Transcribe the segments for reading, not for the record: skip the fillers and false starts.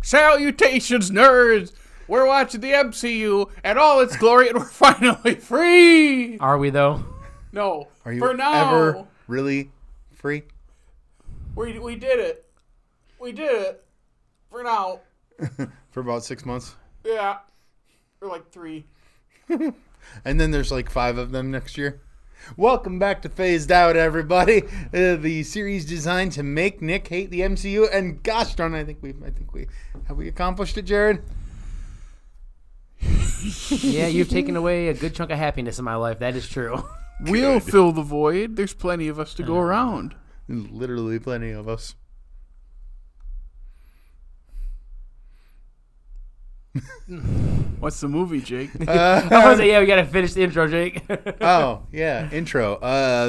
Salutations, nerds! We're watching the MCU and all its glory, and we're finally free! Are we, though? No. Are you for now, ever really free? We did it. We did it. For now. For about 6 months? Yeah. Or like 3. And then there's like 5 of them next year. Welcome back to Phased Out, everybody. The series designed to make Nick hate the MCU, and gosh darn, I think we have we accomplished it, Jared. Yeah, you've taken away a good chunk of happiness in my life. That is true. We'll fill the void. There's plenty of us to go around. Literally plenty of us. What's the movie, Jake? I was like, yeah, we got to finish the intro, Jake. Oh, yeah, intro.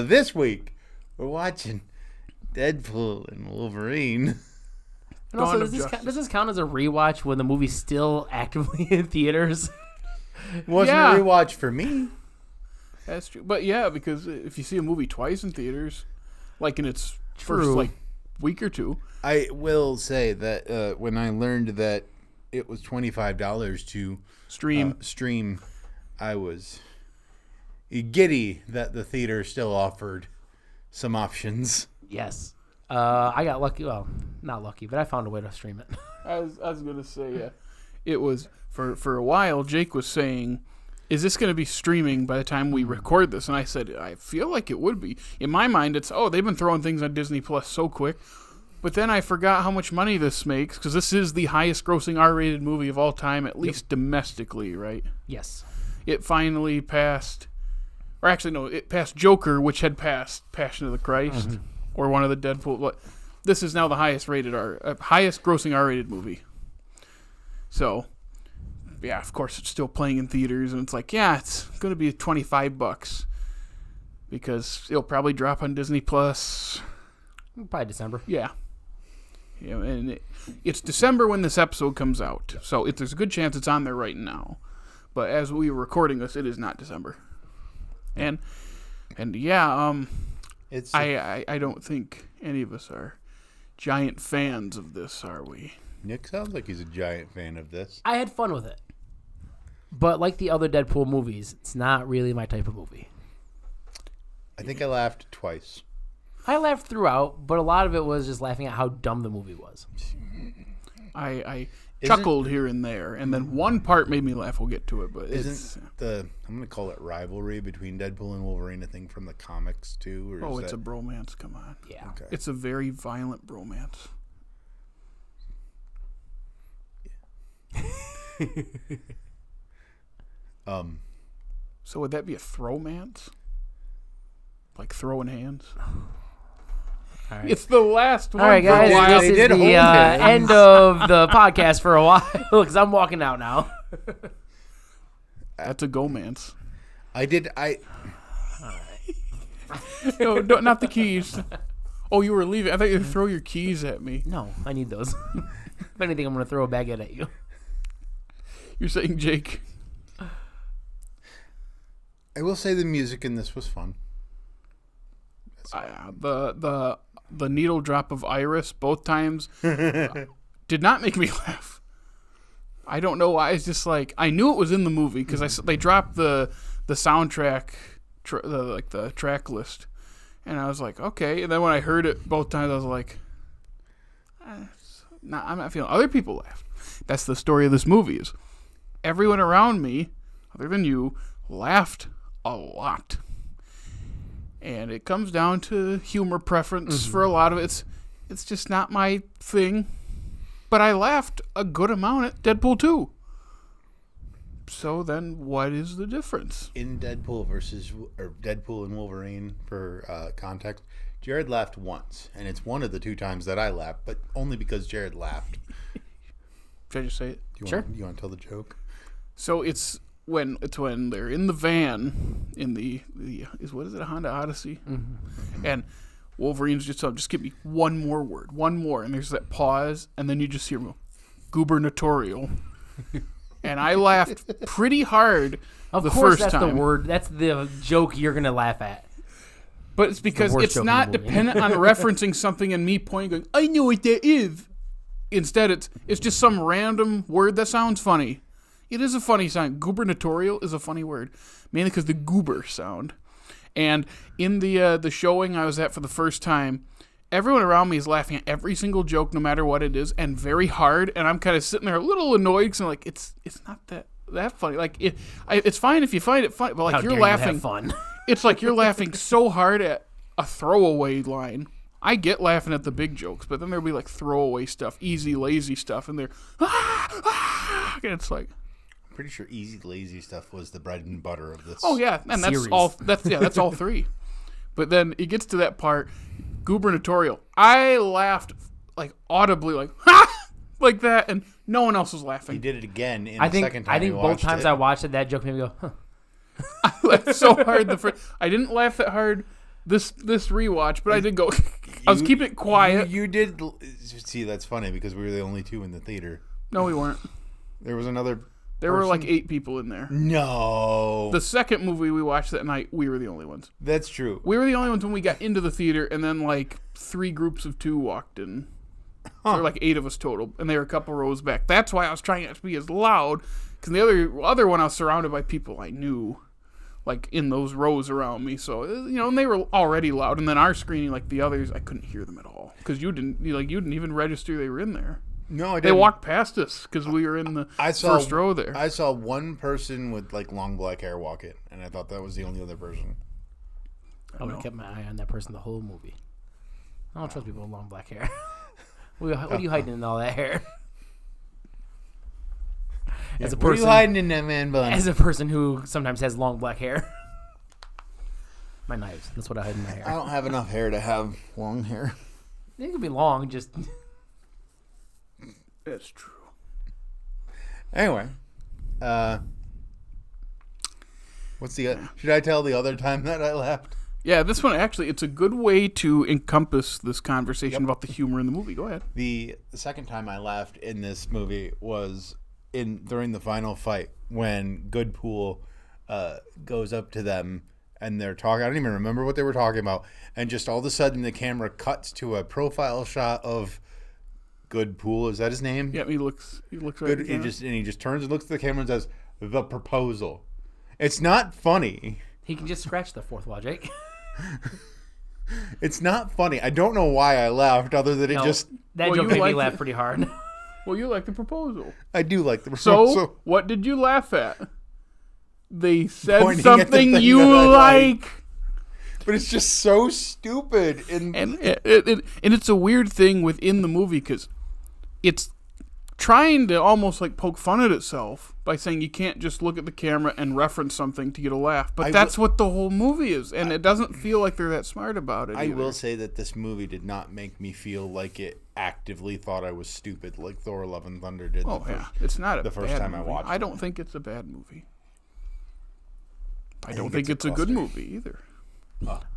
This week, we're watching Deadpool and Wolverine. And also, does this count as a rewatch when the movie's still actively in theaters? Wasn't a rewatch for me. That's true. But yeah, because if you see a movie twice in theaters, like in its first week or two. I will say that when I learned that it was $25 to stream, I was giddy that the theater still offered some options. Yes. I got lucky. Well, not lucky, but I found a way to stream it. I was going to say, it was, for a while, Jake was saying, is this going to be streaming by the time we record this? And I said, I feel like it would be. In my mind, it's, they've been throwing things on Disney Plus so quick. But then I forgot how much money this makes, because this is the highest grossing R-rated movie of all time, at least domestically, right? Yes. It finally passed, or actually, no, it passed Joker, which had passed Passion of the Christ, or one of the Deadpool. This is now the highest grossing R-rated movie. So, yeah, of course, it's still playing in theaters, and it's like, yeah, it's going to be $25, because it'll probably drop on Disney Plus. Probably December. Yeah. Yeah, and it's December when this episode comes out, so there's a good chance it's on there right now. But as we were recording this, it is not December. And yeah, I don't think any of us are giant fans of this, are we? Nick sounds like he's a giant fan of this. I had fun with it, but like the other Deadpool movies, it's not really my type of movie. I think I laughed twice. I laughed throughout, but a lot of it was just laughing at how dumb the movie was. I chuckled here and there, and then one part made me laugh. We'll get to it, but I'm going to call it rivalry between Deadpool and Wolverine a thing from the comics too? Or it's a bromance. Come on. Yeah. Okay. It's a very violent bromance. So would that be a throwmance? Like throwing hands? All right. It's the last one. All right, guys, this is the end of the podcast for a while because I'm walking out now. That's a go-mance. No, not the keys. Oh, you were leaving. I thought you would throw your keys at me. No, I need those. If anything, I'm going to throw a baguette at you. You're saying, Jake? I will say the music in this was fun. The needle drop of Iris both times did not make me laugh. I don't know why. It's just like I knew it was in the movie because they dropped the soundtrack, the track list, and I was like, okay. And then when I heard it both times, I was like, I'm not feeling. Other people laughed. That's the story of this movie. Is everyone around me, other than you, laughed a lot. And it comes down to humor preference for a lot of it. It's just not my thing. But I laughed a good amount at Deadpool 2. So then what is the difference? In Deadpool and Wolverine, for context, Jared laughed once. And it's one of the 2 times that I laughed, but only because Jared laughed. Should I just say it? Sure. You want to tell the joke? So it's when they're in the van in what is it, a Honda Odyssey, and Wolverine's just give me one more word, and there's that pause, and then you just hear gubernatorial, and I laughed pretty hard. Of the course, first that's time. the word. That's the joke you're gonna laugh at. But it's because it's not dependent on referencing something and me pointing, going, I know what that is. instead it's just some random word that sounds funny. It is a funny sound. Gubernatorial is a funny word, mainly because the goober sound. And in the showing I was at for the first time, everyone around me is laughing at every single joke, no matter what it is, and very hard. And I'm kind of sitting there a little annoyed because I'm like, it's not that funny. Like it's fine if you find it funny, but like you're laughing. Have fun. It's like you're laughing so hard at a throwaway line. I get laughing at the big jokes, but then there'll be like throwaway stuff, easy, lazy stuff, and they're and it's like. Pretty sure easy, lazy stuff was the bread and butter of this. Oh yeah, and that's series. all. That's all three. But then it gets to that part, gubernatorial. I laughed like audibly, like like that, and no one else was laughing. He did it again in the second time. I think both times I watched it, that joke made me go, huh. I laughed so hard the first. I didn't laugh that hard this rewatch, but I did go. I was keeping it quiet. You did see. That's funny because we were the only two in the theater. No, we weren't. There was another. There were like 8 people in there. No. The second movie we watched that night, we were the only ones. That's true. We were the only ones when we got into the theater, and then like 3 groups of 2 walked in. So there were like 8 of us total, and they were a couple rows back. That's why I was trying not to be as loud, because the other one I was surrounded by people I knew, like in those rows around me. So and they were already loud. And then our screening, like the others, I couldn't hear them at all because you didn't even register they were in there. No, I didn't. They walked past us because we were in the first row there. I saw one person with like long black hair walk it, and I thought that was the only other person. I would have kept my eye on that person the whole movie. I don't trust people with long black hair. What are you hiding in all that hair? What are you hiding in that man bun? As a person who sometimes has long black hair. My knives. That's what I hide in my hair. I don't have enough hair to have long hair. It could be long, just... That's true. Anyway, what's the? Should I tell the other time that I laughed? Yeah, this one actually, it's a good way to encompass this conversation about the humor in the movie. Go ahead. The second time I laughed in this movie was during the final fight when Goodpool goes up to them and they're talking. I don't even remember what they were talking about, and just all of a sudden the camera cuts to a profile shot of Goodpool, is that his name? Yeah, he looks right. Good. He just turns and looks at the camera and says, "The proposal." It's not funny. He can just scratch the fourth wall, Jake. It's not funny. I don't know why I laughed, other than that joke made me laugh pretty hard. Well, you like the proposal. I do like the proposal. So, what did you laugh at? They said Pointing something you like. But it's just so stupid. And it's a weird thing within the movie because it's trying to almost like poke fun at itself by saying you can't just look at the camera and reference something to get a laugh. But that's what the whole movie is, and it doesn't feel like they're that smart about it. I will say that this movie did not make me feel like it actively thought I was stupid like Thor: Love and Thunder did. It's not the first time movie. I watched it. I don't think it's a bad movie. I don't think it's a good movie either.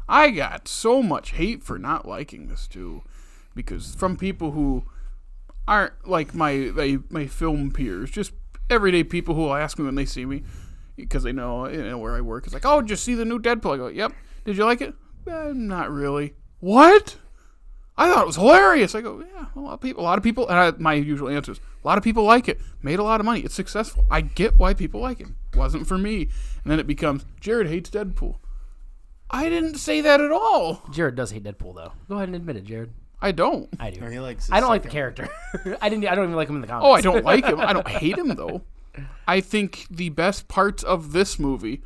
I got so much hate for not liking this too, because from people who aren't like my film peers, just everyday people who will ask me when they see me, because they know where I work. It's like, oh, did you see the new Deadpool? I go, yep. Did you like it? Not really. What? I thought it was hilarious. I go, yeah. A lot of people. And my usual answer is, a lot of people like it. Made a lot of money. It's successful. I get why people like it. Wasn't for me. And then it becomes, Jared hates Deadpool. I didn't say that at all. Jared does hate Deadpool, though. Go ahead and admit it, Jared. I don't. I do. He likes I don't like the character. I don't even like him in the comics. Oh, I don't like him. I don't hate him, though. I think the best parts of this movie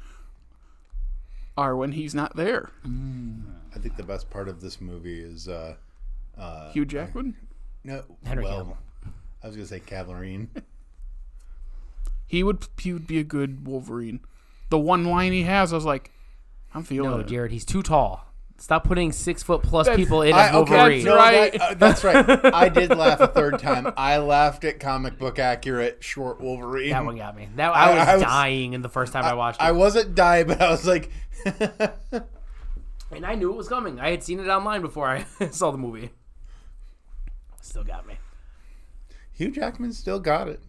are when he's not there. I think the best part of this movie is Hugh Jackman? No, Henry Cavill. I was gonna say Cavalrine. He would be a good Wolverine. The one line he has, I was like, I'm feeling it. Jared, he's too tall. Stop putting 6 foot plus people in as Wolverine. Okay, that's right. That's right. I did laugh a third time. I laughed at comic book accurate short Wolverine. That one got me. I was dying in the first time I watched it. I wasn't dying, but I was like... And I knew it was coming. I had seen it online before I saw the movie. Still got me. Hugh Jackman still got it.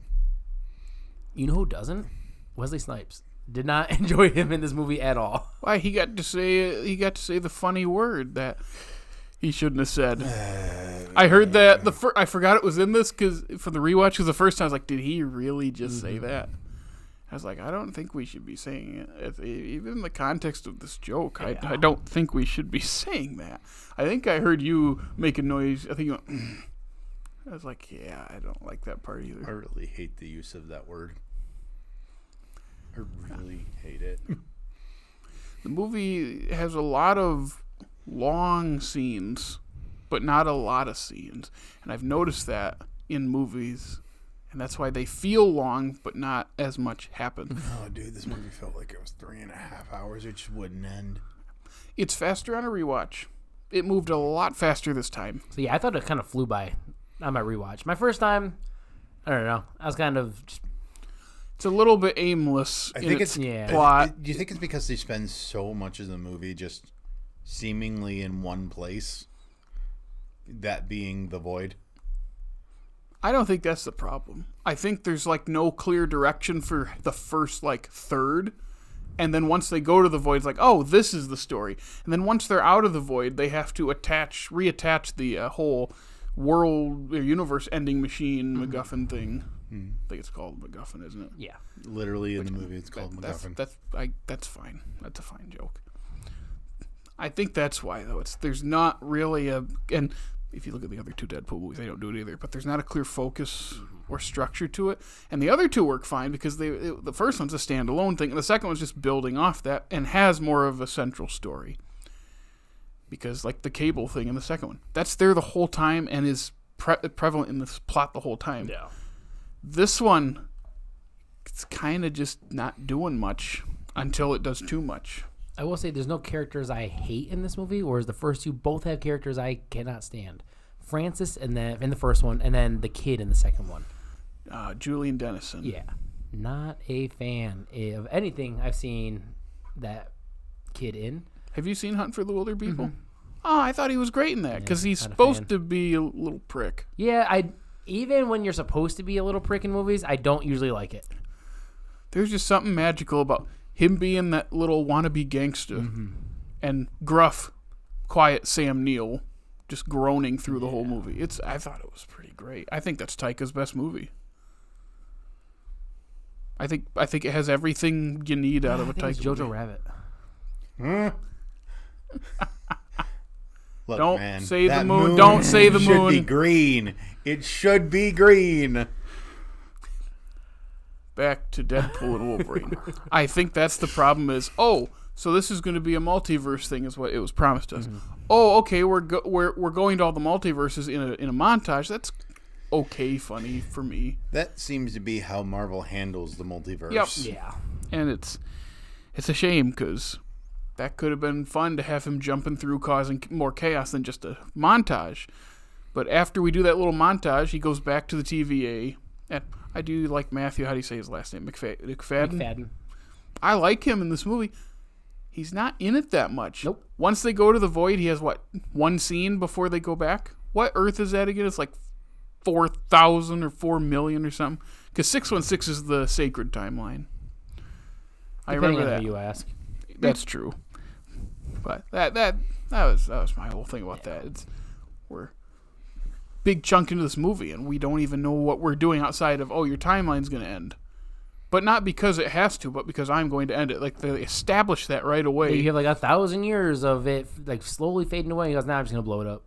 You know who doesn't? Wesley Snipes. Did not enjoy him in this movie at all. Why, he got to say the funny word that he shouldn't have said. I heard that I forgot it was in this because for the rewatch, because the first time I was like, did he really just say that? I was like, I don't think we should be saying it. Even in the context of this joke, I don't think we should be saying that. I think I heard you make a noise. I think you went, I was like, yeah, I don't like that part either. I really hate the use of that word. I really hate it. The movie has a lot of long scenes, but not a lot of scenes. And I've noticed that in movies. And that's why they feel long, but not as much happens. Oh, dude, this movie felt like it was 3.5 hours. It just wouldn't end. It's faster on a rewatch. It moved a lot faster this time. So, yeah, I thought it kind of flew by on my rewatch. My first time, I don't know. I was kind of just... It's a little bit aimless in its plot. Do you think it's because they spend so much of the movie just seemingly in one place? That being the void? I don't think that's the problem. I think there's like no clear direction for the first like third. And then once they go to the void, it's like, oh, this is the story. And then once they're out of the void, they have to reattach the whole world or universe-ending machine MacGuffin thing. I think it's called MacGuffin, isn't it? Yeah. Literally in the movie, it's called MacGuffin. That's fine. That's a fine joke. I think that's why, though. There's not really and if you look at the other two Deadpool movies, they don't do it either. But there's not a clear focus or structure to it. And the other two work fine because the first one's a standalone thing, and the second one's just building off that and has more of a central story. Because like the Cable thing in the second one, that's there the whole time and is prevalent in this plot the whole time. Yeah. This one, it's kind of just not doing much until it does too much. I will say there's no characters I hate in this movie, whereas the first two both have characters I cannot stand. Francis in the first one, and then the kid in the second one. Julian Dennison. Yeah. Not a fan of anything I've seen that kid in. Have you seen Hunt for the Wilder People? Mm-hmm. Oh, I thought he was great in that because he's not supposed to be a little prick. Yeah, even when you're supposed to be a little prick in movies, I don't usually like it. There's just something magical about him being that little wannabe gangster and gruff, quiet Sam Neill just groaning through the whole movie. I thought it was pretty great. I think that's Taika's best movie. I think it has everything you need out of a Taika Jojo movie. Rabbit. Look, don't man, say the moon. Don't say the moon. It should be green. It should be green. Back to Deadpool and Wolverine. I think that's the problem is, so this is going to be a multiverse thing is what it was promised us. Oh, okay, we're going to all the multiverses in a montage. That's okay, funny for me. That seems to be how Marvel handles the multiverse. Yep. Yeah. And it's a shame because that could have been fun to have him jumping through causing more chaos than just a montage. But after we do that little montage, he goes back to the TVA. And I do like Matthew. How do you say his last name? McFadden? I like him in this movie. He's not in it that much. Nope. Once they go to the void, he has, one scene before they go back? What Earth is that again? It's like 4,000 or 4 million or something. Because 616 is the sacred timeline. I remember that. You ask. That's true. But that was my whole thing about that. We're big chunk into this movie, and we don't even know what we're doing outside of, your timeline's going to end. But not because it has to, but because I'm going to end it. Like, they establish that right away. You have like 1,000 years of it like slowly fading away. He goes, I'm just going to blow it up.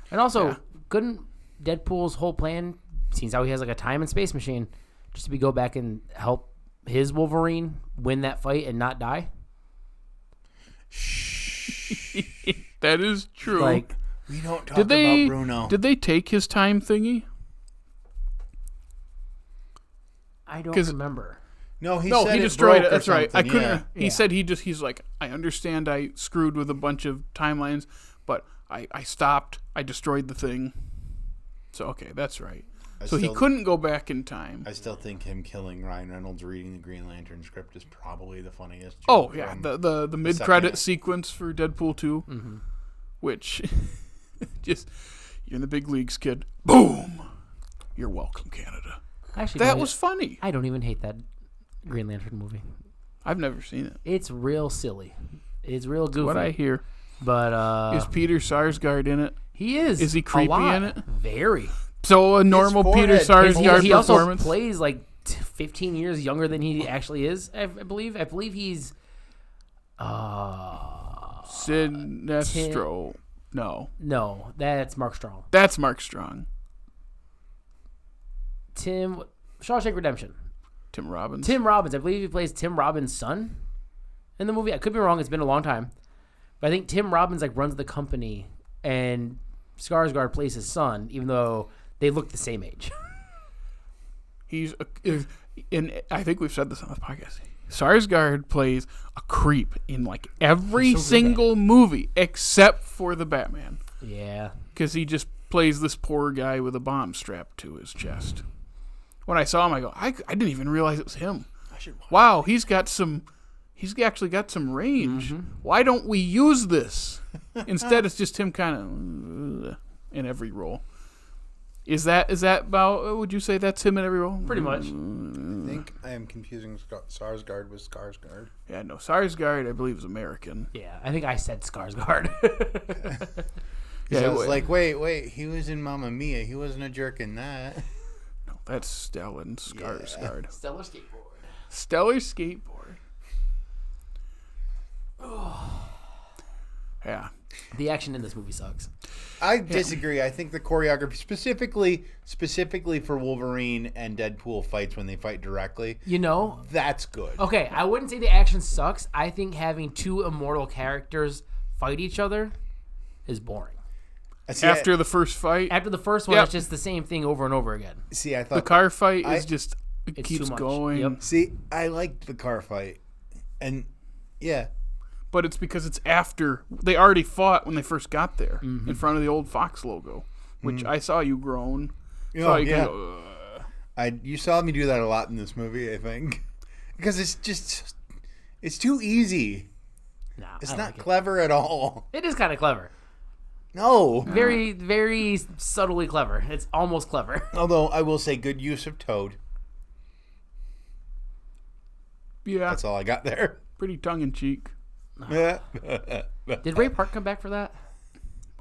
And also, couldn't Deadpool's whole plan, seems how he has like a time and space machine, just to go back and help his Wolverine win that fight and not die? That is true. Like, we don't talk about Bruno. Did they take his time thingy? I don't remember. No, he destroyed it. That's right. I couldn't. Yeah. He said he's like, I understand I screwed with a bunch of timelines, but I stopped. I destroyed the thing. So okay, that's right. He couldn't go back in time. I still think him killing Ryan Reynolds reading the Green Lantern script is probably the funniest. Oh yeah, the mid credit sequence for Deadpool 2, which just you're in the big leagues, kid. Boom. You're welcome, Canada. Actually, that was funny. I don't even hate that Green Lantern movie. I've never seen it. It's real silly. It's real goofy. What I hear. But is Peter Sarsgaard in it? he is. Is he creepy in it? Very. So a normal Peter forehead- Sarsgaard He also performance. plays like 15 years younger than he actually is. I believe. I believe he's. Sinestro. No, that's Mark Strong. that's Mark Strong. Shawshank Redemption. Tim Robbins. Tim Robbins. I believe he plays Tim Robbins' son in the movie. I could be wrong. It's been a long time. But I think Tim Robbins like runs the company, and Skarsgård plays his son, even though they look the same age. He's and I think we've said this on the podcast. Sarsgaard plays a creep in like every single movie except for the Batman, Yeah. because he just plays this poor guy with a bomb strapped to his chest. When I saw him, I go, I didn't even realize it was him. Wow, he's actually got some range. Mm-hmm. Why don't we use this? Instead, it's just him kind of in every role. Is that about? Would you say that's him in every role? Pretty much. I think I am confusing Sarsgaard with Skarsgård. Yeah, no. Sarsgaard, I believe, is American. Yeah. I think I said Skarsgård. Yeah, I was wait. like, wait, he was in Mamma Mia. He wasn't a jerk in that. No, that's Stellan Skarsgård. Stellar Skateboard. Stellar Skateboard. Yeah. The action in this movie sucks. I disagree. I think the choreography, specifically for Wolverine and Deadpool fights when they fight directly, You know? that's good. Okay, I wouldn't say the action sucks. I think having two immortal characters fight each other is boring. See, After the first fight, After the first one, Yep. it's just the same thing over and over again. I the thought car fight I- is just it It's keeps too much. going. Yep. See, I liked the car fight, and yeah, But it's because it's after they already fought when they first got there Mm-hmm. in front of the old Fox logo, which I saw you groan. Oh, you yeah. go, you saw me do that a lot in this movie. I think because it's too easy. Nah, It's I not like clever at all. it. It is kind of clever. No. Very, very subtly clever. It's almost clever. Although I will say, good use of Toad. yeah, That's all I got there. pretty tongue in cheek. Yeah. Did Ray Park come back for that?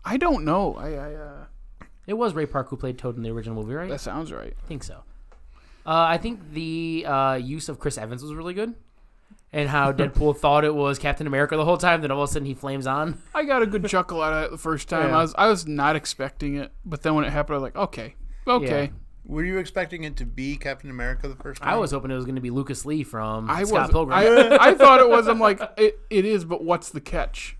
I don't know. It was Ray Park who played Toad in the original movie, right? That sounds right. I think so. I think the use of Chris Evans was really good. And how Deadpool thought it was Captain America the whole time, then all of a sudden he flames on. I got a good chuckle out of it the first time. Yeah. I was not expecting it, but then when it happened, I was like, okay. Yeah. Were you expecting it to be Captain America the first time? I was hoping it was going to be Lucas Lee from I Scott was. Pilgrim. I thought it was. I'm like, it is, but what's the catch?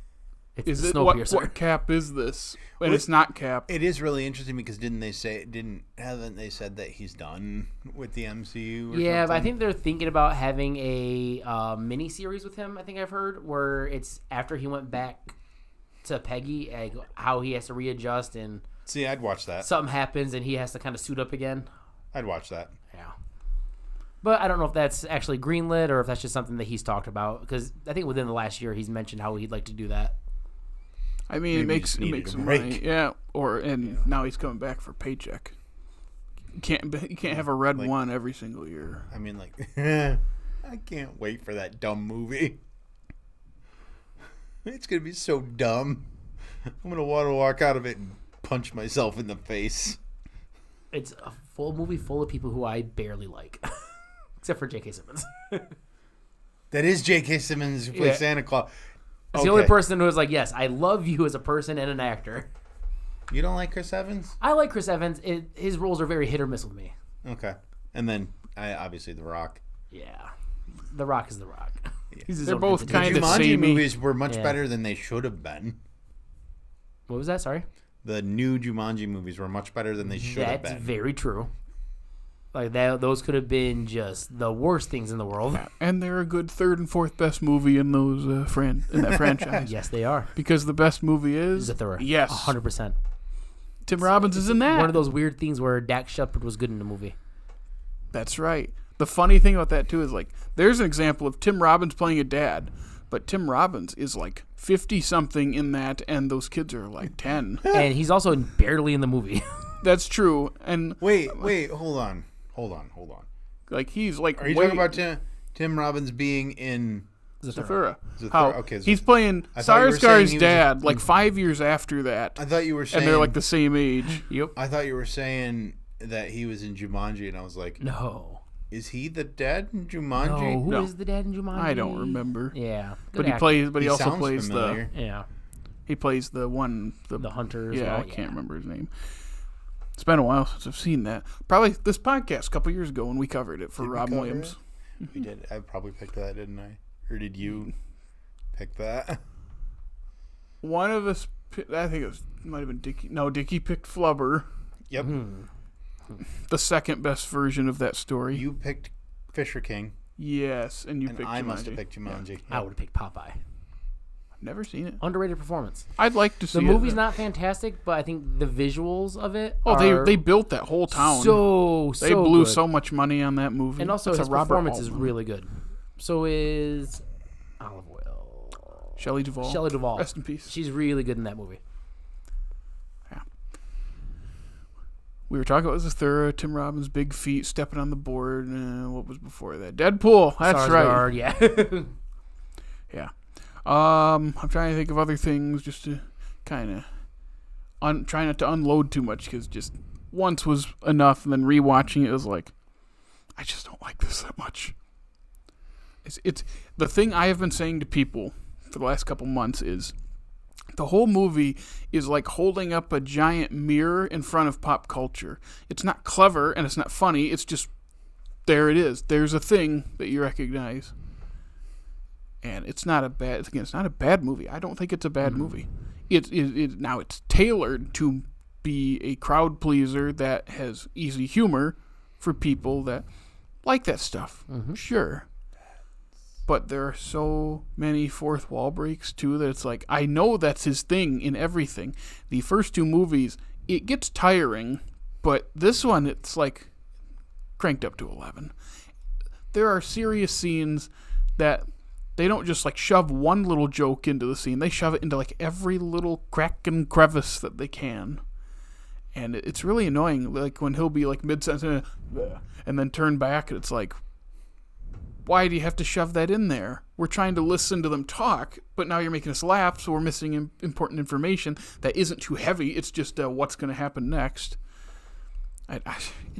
It's Is the it Snowpiercer. what Cap is this? And it's not Cap. It is really interesting because haven't they said that he's done with the MCU? Or Yeah, but I something? think they're thinking about having a mini series with him. I think I've heard where it's after he went back to Peggy, like, how he has to readjust and See, I'd watch that. something happens and he has to kind of suit up again. I'd watch that. Yeah, but I don't know if that's actually greenlit or if that's just something that he's talked about. Because I think within the last year he's mentioned how he'd like to do that. I mean, Maybe it he just makes needed a money. break. Yeah. Now he's coming back for paycheck. You can't have a red one every single year. I mean, like, I can't wait for that dumb movie. It's gonna be so dumb. I'm gonna want to walk out of it and punch myself in the face. It's a full movie full of people who I barely like, except for J.K. Simmons. That is J.K. Simmons who plays Yeah. Santa Claus. It's the only person who was like, yes, I love you as a person and an actor. You don't like Chris Evans? I like Chris Evans. His roles are very hit or miss with me. Okay. And then, obviously, The Rock. Yeah. The Rock is The Rock. He's his They're own both entity. kind of Jumanji samey. movies were much Yeah. better than they should have been. What was that? Sorry? The new Jumanji movies were much better than they should have That's been. very true. Like, those could have been just the worst things in the world. And they're a good third and fourth best movie in those in that franchise. Yes, they are. Because the best movie is Zathura. Yes. 100%. Tim Robbins is in that. One of those weird things where Dax Shepard was good in the movie. That's right. The funny thing about that too is like there's an example of Tim Robbins playing a dad, but Tim Robbins is like 50 something in that, and those kids are like 10. And he's also barely in the movie. That's true. And Wait, hold on. like he's like Are you talking about Tim Robbins being in Zathura. Zathura, okay, He's playing I thought you were saying Sarsgaard's he was dad, like 5 years after that. I thought you were saying... And they're like the same age. Yep. I thought you were saying that he was in Jumanji, and I was like... No. Is he the dad in Jumanji? No, who is the dad in Jumanji? I don't remember. Yeah. But he also plays familiar. He plays the one... The hunters. Yeah, I can't remember his name. It's been a while since I've seen that. Probably this podcast a couple years ago when we covered it for Rob Williams. We did. I probably picked that, didn't I? Or did you pick that? One of us, I think might have been Dickie. No, Dickie picked Flubber. Yep. The second best version of that story. You picked Fisher King. Yes, and picked Jumanji. I must have picked Jumanji. Yeah. I would have picked Popeye. I've never seen it. Underrated performance. I'd like to see it. The movie's not fantastic, but I think the visuals of it they built that whole town. They blew so much money on that movie. And also his performance is really good. So is Olive Oil. Shelley Duvall. Rest in peace. She's really good in that movie. Yeah. We were talking about Zathura, Tim Robbins' big feet stepping on the board. What was before that? Deadpool. That's right. Yeah. Yeah. I'm trying to think of other things just to kind of try not to unload too much because just once was enough, and then rewatching it was like, I just don't like this that much. It's the thing I have been saying to people for the last couple months is the whole movie is like holding up a giant mirror in front of pop culture. It's not clever and it's not funny. It's just there it is. There's a thing that you recognize. And it's not a bad movie. I don't think it's a bad movie. Now it's tailored to be a crowd pleaser that has easy humor for people that like that stuff. Sure. But there are so many fourth wall breaks too that it's like, I know that's his thing in everything. The first two movies, it gets tiring, but this one it's like cranked up to 11. There are serious scenes that they don't just like shove one little joke into the scene. They shove it into like every little crack and crevice that they can. And it's really annoying. Like when he'll be like mid-sentence and then turn back and it's like, why do you have to shove that in there? We're trying to listen to them talk, but now you're making us laugh, so we're missing important information that isn't too heavy. It's just what's going to happen next. It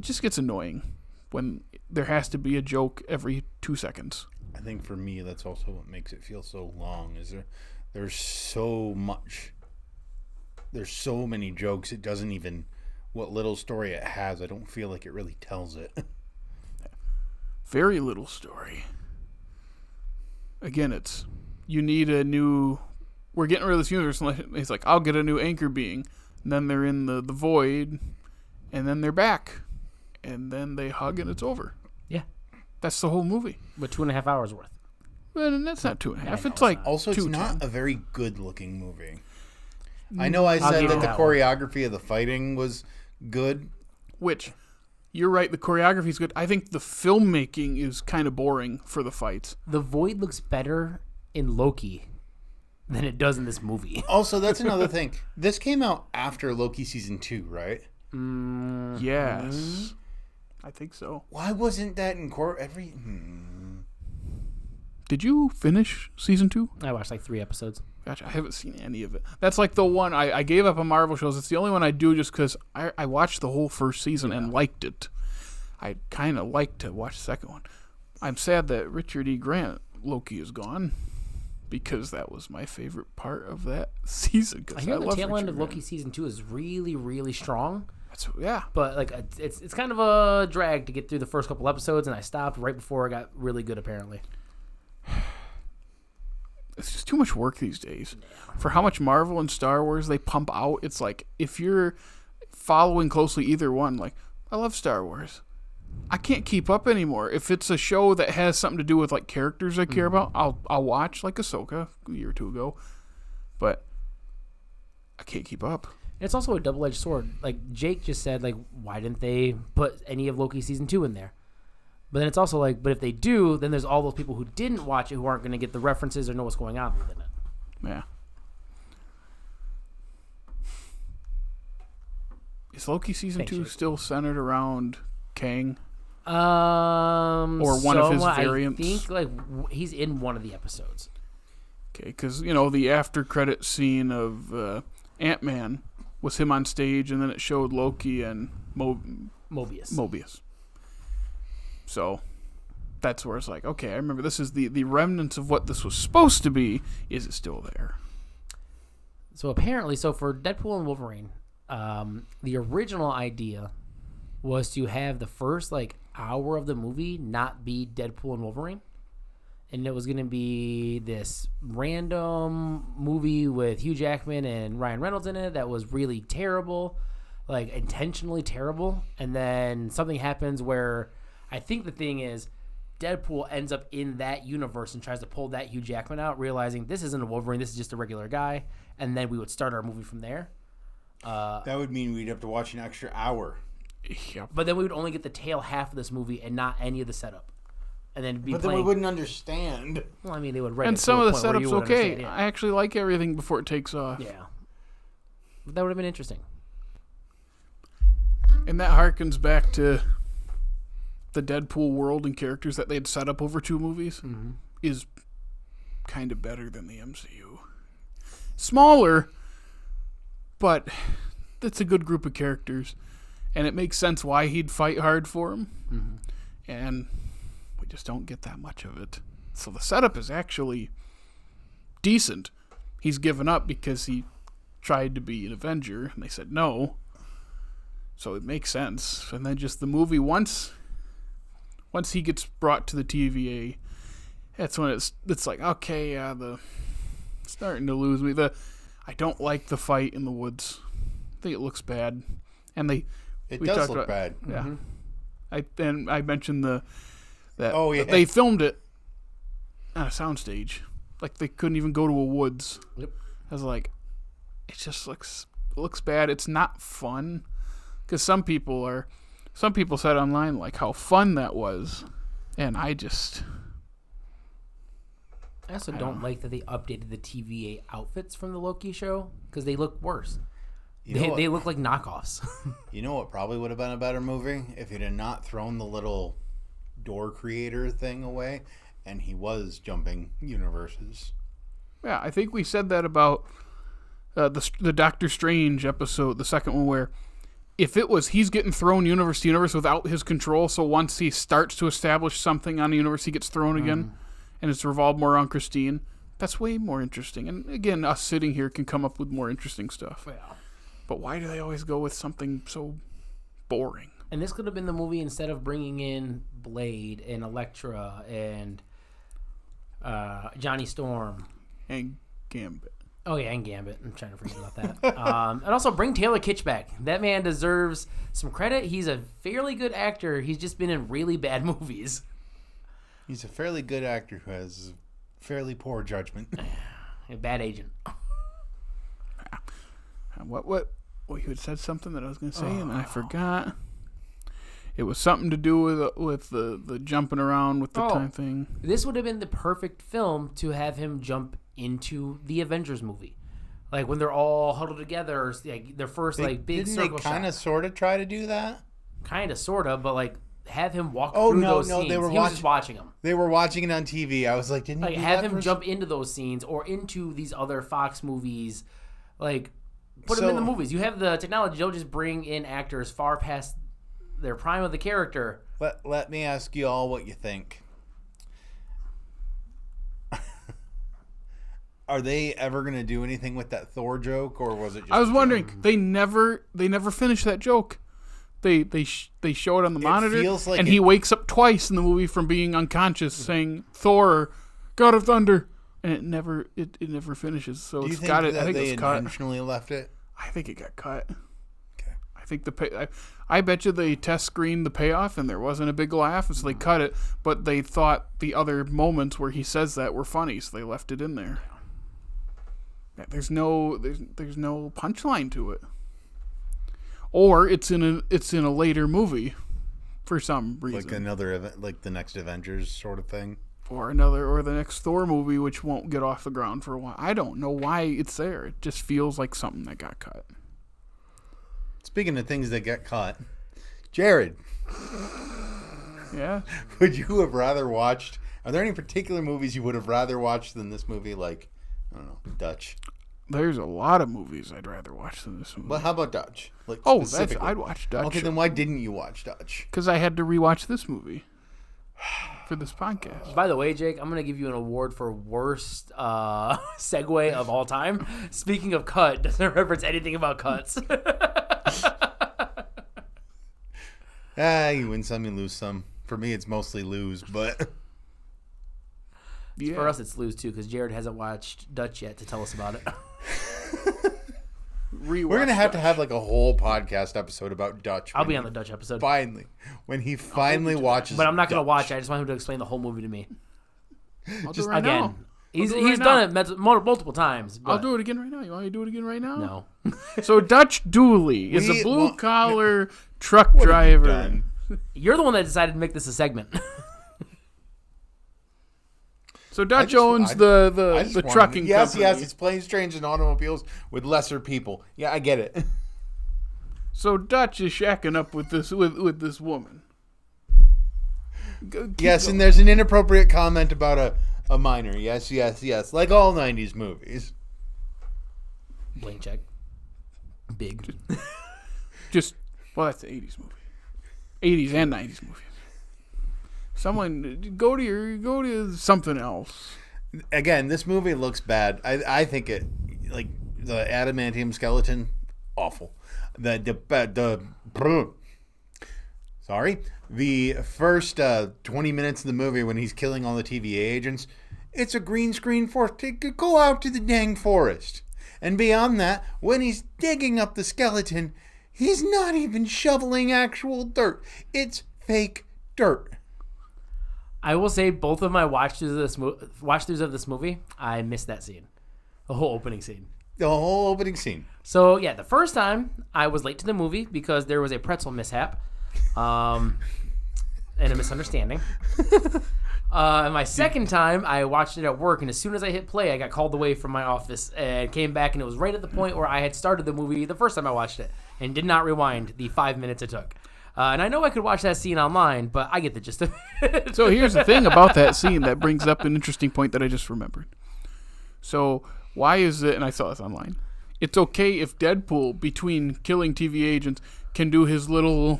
just gets annoying when there has to be a joke every 2 seconds. I think for me, that's also what makes it feel so long. Is there's so much. There's so many jokes. It doesn't even what little story it has. I don't feel like it really tells it. Very little story. Again, you need a new. We're getting rid of this universe. And he's like, I'll get a new anchor being. And then they're in the void, and then they're back, and then they hug and it's over. Yeah. That's the whole movie. But 2.5 hours worth. Well, and that's not 2.5. It's like also it's 2:10. not a very good-looking movie. I know I said that the choreography of the fighting was good. Which, you're right, the choreography is good. I think the filmmaking is kind of boring for the fights. The Void looks better in Loki than it does in this movie. Also, that's another thing. This came out after Loki season 2, right? Yes. I think so. Why wasn't that in Did you finish season 2? I watched like 3 episodes. Gotcha. I haven't seen any of it. That's like the one I gave up on Marvel shows. It's the only one I do just because I watched the whole first season and liked it. I kind of like to watch the second one. I'm sad that Richard E. Grant Loki is gone because that was my favorite part of that season. I hear the tail end of Loki season 2 is really, really strong. But like it's kind of a drag to get through the first couple episodes, and I stopped right before it got really good. Apparently, it's just too much work these days for how much Marvel and Star Wars they pump out. It's like if you're following closely either one, like I love Star Wars, I can't keep up anymore. If it's a show that has something to do with like characters I care about, I'll watch like Ahsoka a year or two ago, but I can't keep up. It's also a double-edged sword. Like Jake just said, like why didn't they put any of Loki season 2 in there? But then it's also like, but if they do, then there's all those people who didn't watch it who aren't going to get the references or know what's going on within it. Yeah. Is Loki season 2 still centered around Kang? Or one of his variants? I think like he's in one of the episodes. Okay, because the after credit scene of Ant-Man was him on stage, and then it showed Loki and Mobius. So that's where it's like, okay, I remember this is the remnants of what this was supposed to be. Is it still there? So apparently, for Deadpool and Wolverine, the original idea was to have the first hour of the movie not be Deadpool and Wolverine, and it was going to be this random movie with Hugh Jackman and Ryan Reynolds in it that was really terrible, intentionally terrible. And then something happens where I think the thing is Deadpool ends up in that universe and tries to pull that Hugh Jackman out, realizing this isn't a Wolverine, this is just a regular guy. And then we would start our movie from there. That would mean we'd have to watch an extra hour. Yep. But then we would only get the tail half of this movie and not any of the setup. And then then we wouldn't understand. Well, I mean, they would write and it some to of a the point where setup's you would okay. understand, yeah. I actually like everything before it takes off. Yeah. But that would have been interesting. And that harkens back to the Deadpool world and characters that they had set up over 2 movies is kind of better than the MCU. Smaller, but it's a good group of characters. And it makes sense why he'd fight hard for him. Mm-hmm. And we just don't get that much of it. So the setup is actually decent. He's given up because he tried to be an Avenger, and they said no. So it makes sense. And then just the movie, once he gets brought to the TVA, that's when it's like, okay, yeah, starting to lose me. I don't like the fight in the woods. I think it looks bad. And it does look bad. Yeah. Mm-hmm. I mentioned that they filmed it on a soundstage. Like they couldn't even go to a woods. Yep. I was like, it just looks bad. It's not fun. Because some people said online how fun that was, and I also don't like that they updated the TVA outfits from the Loki show because they look worse. They look like knockoffs. You know what probably would have been a better movie? If he'd have not thrown the little door creator thing away and he was jumping universes. Yeah, I think we said that about the Doctor Strange episode, the second one, where if it was he's getting thrown universe to universe without his control, so once he starts to establish something on the universe, he gets thrown again, and it's revolved more on Christine, that's way more interesting. And again, us sitting here can come up with more interesting stuff. Yeah. But why do they always go with something so boring? And this could have been the movie instead of bringing in Blade and Elektra and Johnny Storm. And Gambit. Oh, yeah, and Gambit. I'm trying to forget about that. And also bring Taylor Kitsch back. That man deserves some credit. He's a fairly good actor. He's just been in really bad movies. He's a fairly good actor who has fairly poor judgment. A bad agent. What you had said something that I was going to say, and I forgot. It was something to do with the jumping around with the time thing. This would have been the perfect film to have him jump into the Avengers movie, when they're all huddled together, their first big didn't circle shot. They kind of sort of try to do that. Kind of sort of, but have him walk through those scenes. They were was just watching them. They were watching it on TV. I was like, didn't you have him jump into those scenes or into these other Fox movies, Put them in the movies. You have the technology. Don't just bring in actors far past their prime of the character. Let me ask you all what you think. Are they ever going to do anything with that Thor joke, or was it just I was wondering. They never finished that joke. They show it on the monitor, and he wakes up twice in the movie from being unconscious, saying Thor, God of Thunder. And it never finishes. So do you it's think got it. that I think they it's cut. intentionally left it? I think it got cut. Okay. I think I bet you they test screened the payoff and there wasn't a big laugh, so they cut it. But they thought the other moments where he says that were funny, so they left it in there. Yeah, there's no punchline to it. Or it's in a later movie, for some reason. Like another event, like the next Avengers sort of thing. Or the next Thor movie, which won't get off the ground for a while. I don't know why it's there. It just feels like something that got cut. Speaking of things that get cut, Jared, Yeah. Would you have rather watched? Are there any particular movies you would have rather watched than this movie? Like, I don't know, Dutch. There's a lot of movies I'd rather watch than this movie. Well, how about Dutch? Like, I'd watch Dutch. Okay, then why didn't you watch Dutch? Because I had to rewatch this movie for this podcast. By the way, Jake, I'm going to give you an award for worst segue of all time. Speaking of cut, doesn't reference anything about cuts. You win some, you lose some. For me, it's mostly lose, but... For us, it's lose, too, because Jared hasn't watched Dutch yet to tell us about it. We're going to have like a whole podcast episode about Dutch. I'll be on the Dutch episode. Finally. When he finally watches But I'm not going to watch it. I just want him to explain the whole movie to me. I'll do it right now. He's done it multiple times. I'll do it again right now. You want me to do it again right now? No. So Dutch Dooley is a blue-collar truck driver. You're the one that decided to make this a segment. So Dutch owns the trucking company. Yes, it's planes, trains, and automobiles with lesser people. Yeah, I get it. So Dutch is shacking up with this woman. Yes, and there's an inappropriate comment about a minor. Yes, like all 90s movies. Blank check. Big. Well, that's the 80s movie. 80s and 90s movies. Someone go to something else. Again, this movie looks bad. I think it, like the adamantium skeleton, awful. The first 20 minutes of the movie when he's killing all the TVA agents, it's a green screen forest. Go out to the dang forest. And beyond that, when he's digging up the skeleton, he's not even shoveling actual dirt. It's fake dirt. I will say both of my watch-throughs of this movie, I missed that scene. The whole opening scene. So, yeah, the first time I was late to the movie because there was a pretzel mishap and a misunderstanding. And my second time, I watched it at work, and as soon as I hit play, I got called away from my office and came back, and it was right at the point where I had started the movie the first time I watched it and did not rewind the 5 minutes it took. And I know I could watch that scene online, but I get the gist of it. So here's the thing about that scene that brings up an interesting point that I just remembered. So why is it, and I saw this online, it's okay if Deadpool, between killing TV agents, can do his little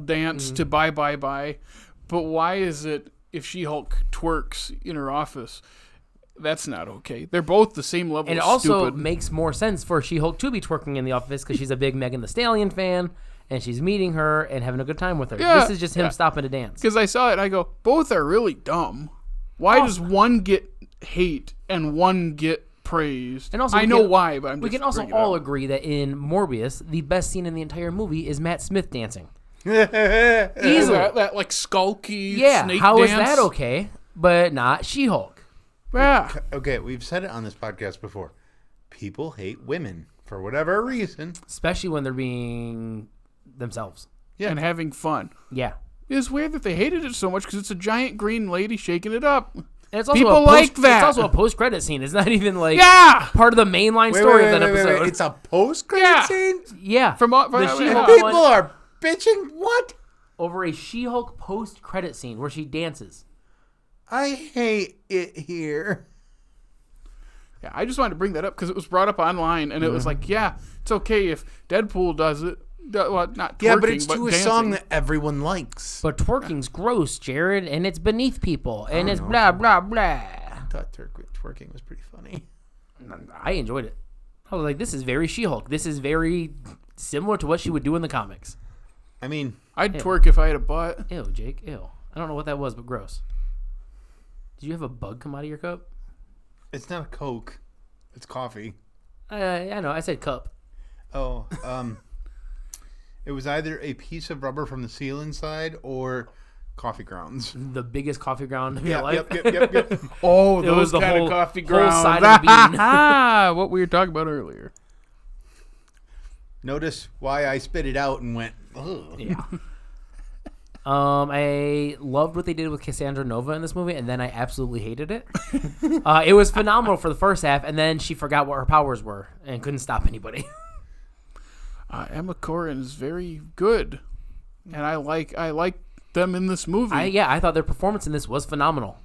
dance to bye, but why is it if She-Hulk twerks in her office, that's not okay? They're both the same level and of stupid. And it also stupid. makes more sense for She-Hulk to be twerking in the office because she's a big Megan Thee Stallion fan. And she's meeting her and having a good time with her. Yeah, this is just him stopping to dance. Because I saw it and I go, both are really dumb. Why does one get hate and one get praised? And also, I know why, but we can also all agree that in Morbius, the best scene in the entire movie is Matt Smith dancing. Easily. That like skulky snake how dance. Is that okay? But not She-Hulk. Yeah. Okay, we've said it on this podcast before. People hate women for whatever reason. Especially when they're being themselves. Yeah. And having fun. Yeah. It's weird that they hated it so much because it's a giant green lady shaking it up. And it's also people like that. It's also a post-credit scene. It's not even like part of the mainline wait, story wait, of that episode. Wait. It's a post-credit scene? Yeah. From the She-Hulk people are bitching? What? Over a She-Hulk post-credit scene where she dances. I hate it here. Yeah, I just wanted to bring that up because it was brought up online, and it was like, yeah, it's okay if Deadpool does it. Well, not twerking, yeah, but it's to a dancing. song that everyone likes. But twerking's gross, Jared, and it's beneath people, and it's blah, blah, blah. I thought twerking was pretty funny. I enjoyed it. I was like, this is very She-Hulk. This is very similar to what she would do in the comics. I mean, I'd twerk if I had a butt. Ew, Jake, ew. I don't know what that was, but gross. Did you have a bug come out of your cup? It's not a Coke. It's coffee. I know. I said cup. Oh, it was either a piece of rubber from the seal inside or coffee grounds. The biggest coffee ground of your life. Yep. Oh, it was those the kind whole, of coffee whole grounds. side of the bean. What we were talking about earlier. Notice why I spit it out and went, ugh. Yeah. I loved what they did with Cassandra Nova in this movie, and then I absolutely hated it. It was phenomenal for the first half, and then she forgot what her powers were and couldn't stop anybody. Emma Corrin is very good, and I like them in this movie. I thought their performance in this was phenomenal.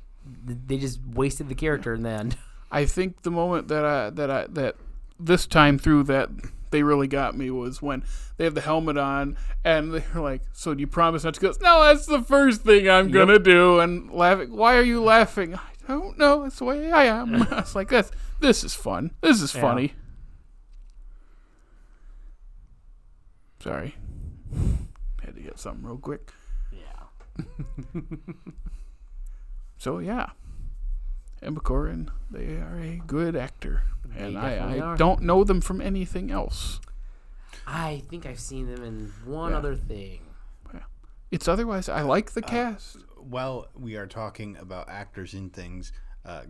They just wasted the character in the end. I think the moment that this time through that they really got me was when they have the helmet on and they're like, "So do you promise not to go?" No, that's the first thing I'm gonna do. And laughing. Why are you laughing? I don't know. That's the way I am. I was like, this is fun. This is funny. Sorry, had to get something real quick. Yeah. So yeah. Emma Corrin, they are a good actor. And I don't know them from anything else. I think I've seen them in one other thing. Yeah. It's otherwise, I like the cast. While we are talking about actors in things,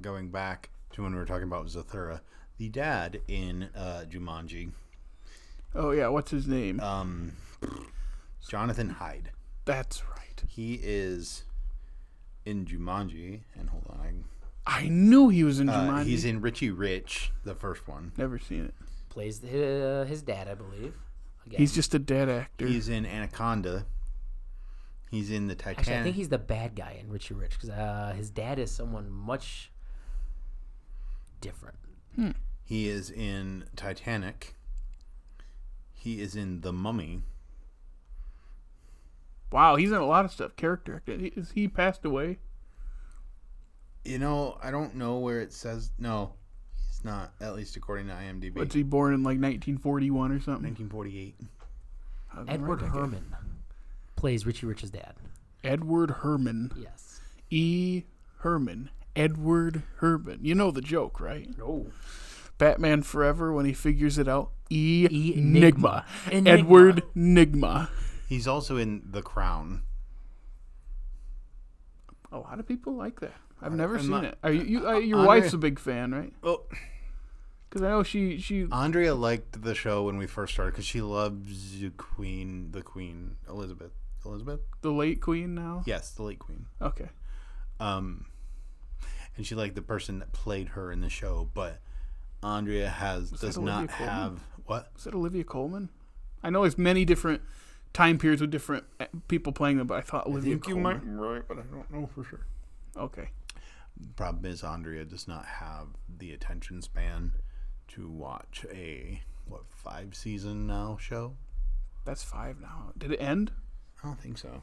going back to when we were talking about Zathura, the dad in Jumanji. Oh, yeah, what's his name? Jonathan Hyde. That's right. He is in Jumanji, and hold on, I knew he was in Jumanji. He's in Richie Rich, the first one. Never seen it. Plays his dad, I believe. Again. He's just a dead actor. He's in Anaconda. He's in the Titanic. Actually, I think he's the bad guy in Richie Rich because his dad is someone much different. He is in Titanic. He is in The Mummy. Wow, he's in a lot of stuff. Character actor. Is he passed away? You know, I don't know where it says. No, he's not, at least according to IMDb. Was he born in like 1941 or something? 1948. Edward Herman plays Richie Rich's dad. Edward Herman. Yes. E. Herman. Edward Herman. You know the joke, right? No. Batman Forever, when he figures it out. Enigma. Enigma. Edward Nigma. He's also in The Crown. A lot of people like that. I've never seen not, it. Are your wife's a big fan, right? Oh, because I know she. Andrea liked the show when we first started because she loves the Queen Elizabeth. The late Queen now. Yes, the late Queen. Okay. And she liked the person that played her in the show, but Andrea does not have what? Was it Olivia Colman? I know there's many different time periods with different people playing them, but I thought Olivia Colman. You might be right, but I don't know for sure. Okay. The problem is Andrea does not have the attention span to watch a 5-season now show. That's 5 now. Did it end? I don't think so.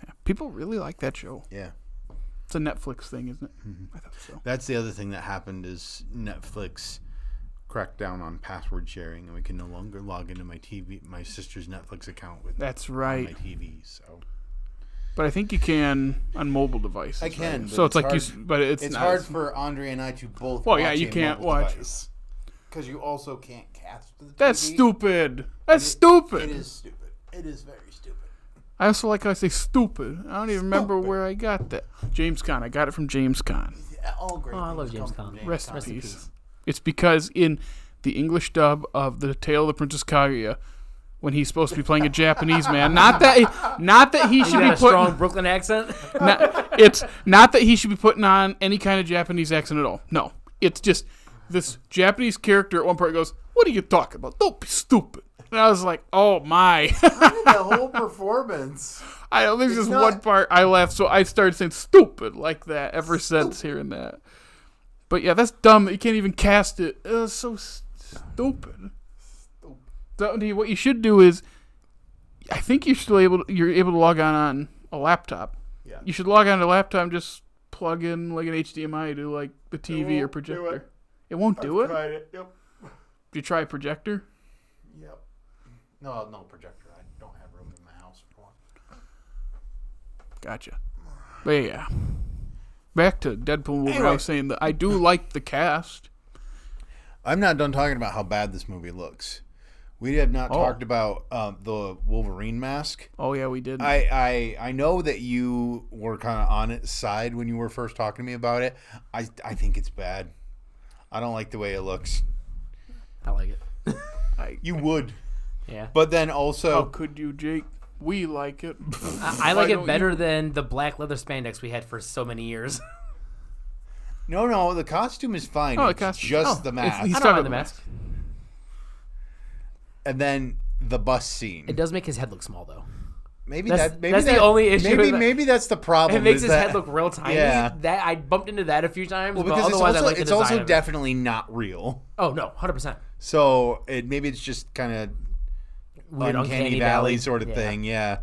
Yeah. People really like that show. Yeah. It's a Netflix thing, isn't it? Mm-hmm. I thought so. That's the other thing that happened is Netflix cracked down on password sharing, and we can no longer log into my sister's Netflix account with That's right. on my TV. So, but I think you can on mobile devices. I can. Right? So it's like hard, but it's not hard for Andre and I to both. Well, yeah, you can't watch because you also can't cast the TV. That's stupid. That's stupid. It is stupid. It is very stupid. I also like how I say stupid. I don't even remember where I got that. James Caan. I got it from James Caan. Yeah, all great. Oh, I love James Caan. Rest in peace. It's because in the English dub of The Tale of the Princess Kaguya, when he's supposed to be playing a Japanese man, not that he should be putting a strong Brooklyn accent. It's not that he should be putting on any kind of Japanese accent at all. No, it's just this Japanese character at one part goes, "What are you talking about? Don't be stupid." And I was like, "Oh my!" The whole performance. I know there's just one part I laughed, so I started saying "stupid" like that ever since hearing that. But yeah, that's dumb that you can't even cast it. It's so stupid. So what you should do is, I think you're able to log on a laptop. Yeah. You should log on a laptop and just plug in like an HDMI to like the TV or projector. It won't do it? I've tried it. Yep. Did you try a projector? Yep. No projector. I don't have room in my house for one. Gotcha. But yeah. Back to Deadpool Wolverine. I was saying that I do like the cast. I'm not done talking about how bad this movie looks. We have not talked about the Wolverine mask. Oh yeah, we did. I know that you were kind of on its side when you were first talking to me about it. I think it's bad. I don't like the way it looks. I like it. You would. Yeah. But then also, how could you, Jake? We like it. I like it better than the black leather spandex we had for so many years. No, the costume is fine. Oh, it's just the mask. I don't mind the mask. And then the bus scene. It does make his head look small, though. Maybe that's the only issue. Maybe that's the problem. It makes his head look real tiny. Yeah. That I bumped into that a few times. Well, because but otherwise, it's also definitely not real. Oh no, 100%. So maybe it's just kind of Weird uncanny valley sort of thing. Yeah.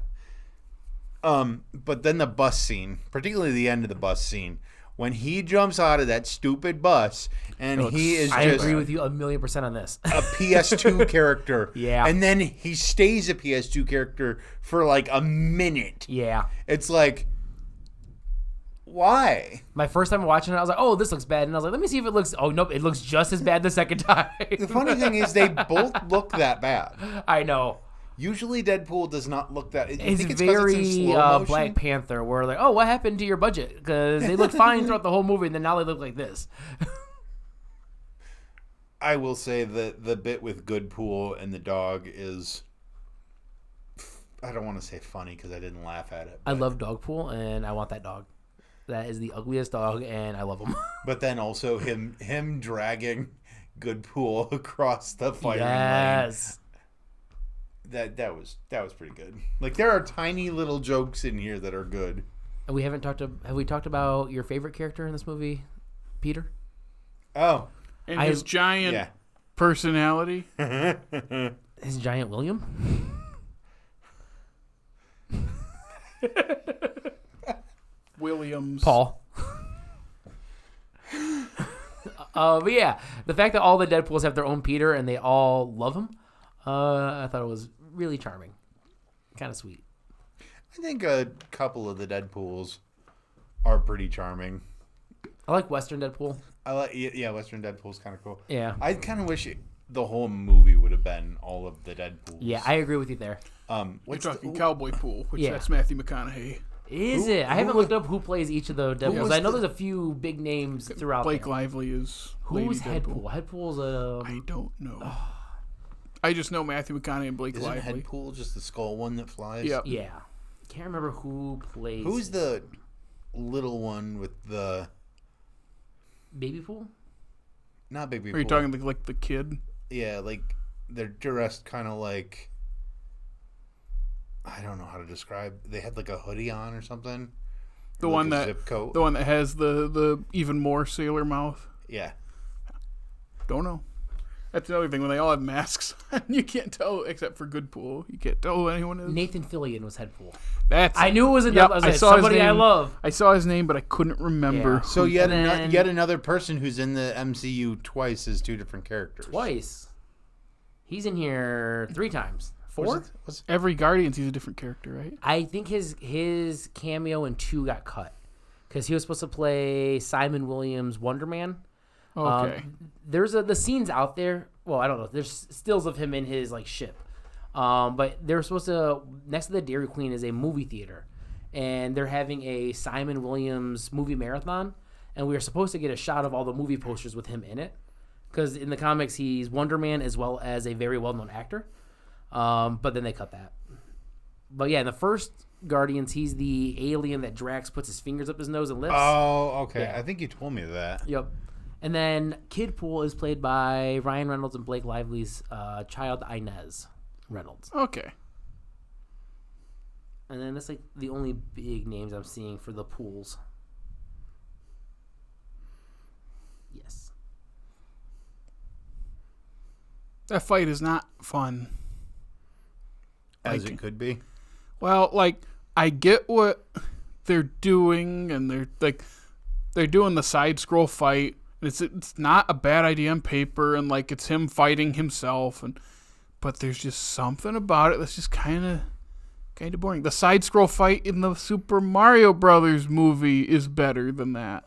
But then the bus scene, particularly the end of the bus scene, when he jumps out of that stupid bus and he is I just agree with you 1,000,000% on this. a PS2 character. Yeah. And then he stays a PS2 character for like a minute. Yeah. It's like, why? My first time watching it, I was like, oh, this looks bad. And I was like, let me see if it looks... Oh, nope, it looks just as bad the second time. The funny thing is they both look that bad. I know. Usually Deadpool does not look that... It's very Black Panther, where like, oh, what happened to your budget? Because they looked fine throughout the whole movie, and then now they look like this. I will say that the bit with Goodpool and the dog is... I don't want to say funny because I didn't laugh at it. I love Dogpool, and I want that dog. That is the ugliest dog, and I love him. But then also him dragging Goodpool across the firing lane. Yes. That was pretty good. Like, there are tiny little jokes in here that are good. And we haven't talked. Have we talked about your favorite character in this movie, Peter? Oh, and his giant personality. His giant William. Williams. Paul. But yeah, the fact that all the Deadpools have their own Peter and they all love him, I thought it was really charming. Kind of sweet. I think a couple of the Deadpools are pretty charming. I like Western Deadpool. Western Deadpool's kind of cool. Yeah. I kind of wish the whole movie would have been all of the Deadpools. Yeah, I agree with you there. We're talking Cowboy Pool, which that's Matthew McConaughey. Is it? I haven't looked up who plays each of the Deadpools. I know there's a few big names throughout Blake there. Lively is Who's Lady Headpool? Headpool's I don't know. I just know Matthew McConaughey and Blake Isn't Lively. Headpool just the skull one that flies? Yep. Yeah. Can't remember who plays. Who's the little one with the... Baby Pool? Not Baby Pool. Are you talking like the kid? Yeah, like they're dressed kind of like... I don't know how to describe. They had like a hoodie on or something. The one that has the even more sailor mouth. Yeah. Don't know. That's another thing when they all have masks on. You can't tell except for Goodpool. You can't tell who anyone is. Nathan Fillion was Headpool. I knew it was another. I saw somebody his name. I love. I saw his name, but I couldn't remember. Yeah. So yet another person who's in the MCU twice is two different characters. Twice. He's in here 3 times. 4? Every Guardians, he's a different character, right? I think his cameo in 2 got cut because he was supposed to play Simon Williams' Wonder Man. Okay. There's the scenes out there. Well, I don't know. There's stills of him in his like ship. But they're supposed to, next to the Dairy Queen is a movie theater, and they're having a Simon Williams movie marathon, and we were supposed to get a shot of all the movie posters with him in it, because in the comics he's Wonder Man as well as a very well-known actor. But then they cut that. But yeah, in the first Guardians, he's the alien that Drax puts his fingers up his nose and lips. Oh, okay. Yeah. I think you told me that. Yep. And then Kidpool is played by Ryan Reynolds and Blake Lively's child Inez Reynolds. Okay. And then that's like the only big names I'm seeing for the pools. Yes. That fight is not fun. As it could be. Well, like, I get what they're doing, and they're doing the side scroll fight. It's not a bad idea on paper, and like it's him fighting himself, but there's just something about it that's just kind of boring. The side scroll fight in the Super Mario Brothers movie is better than that,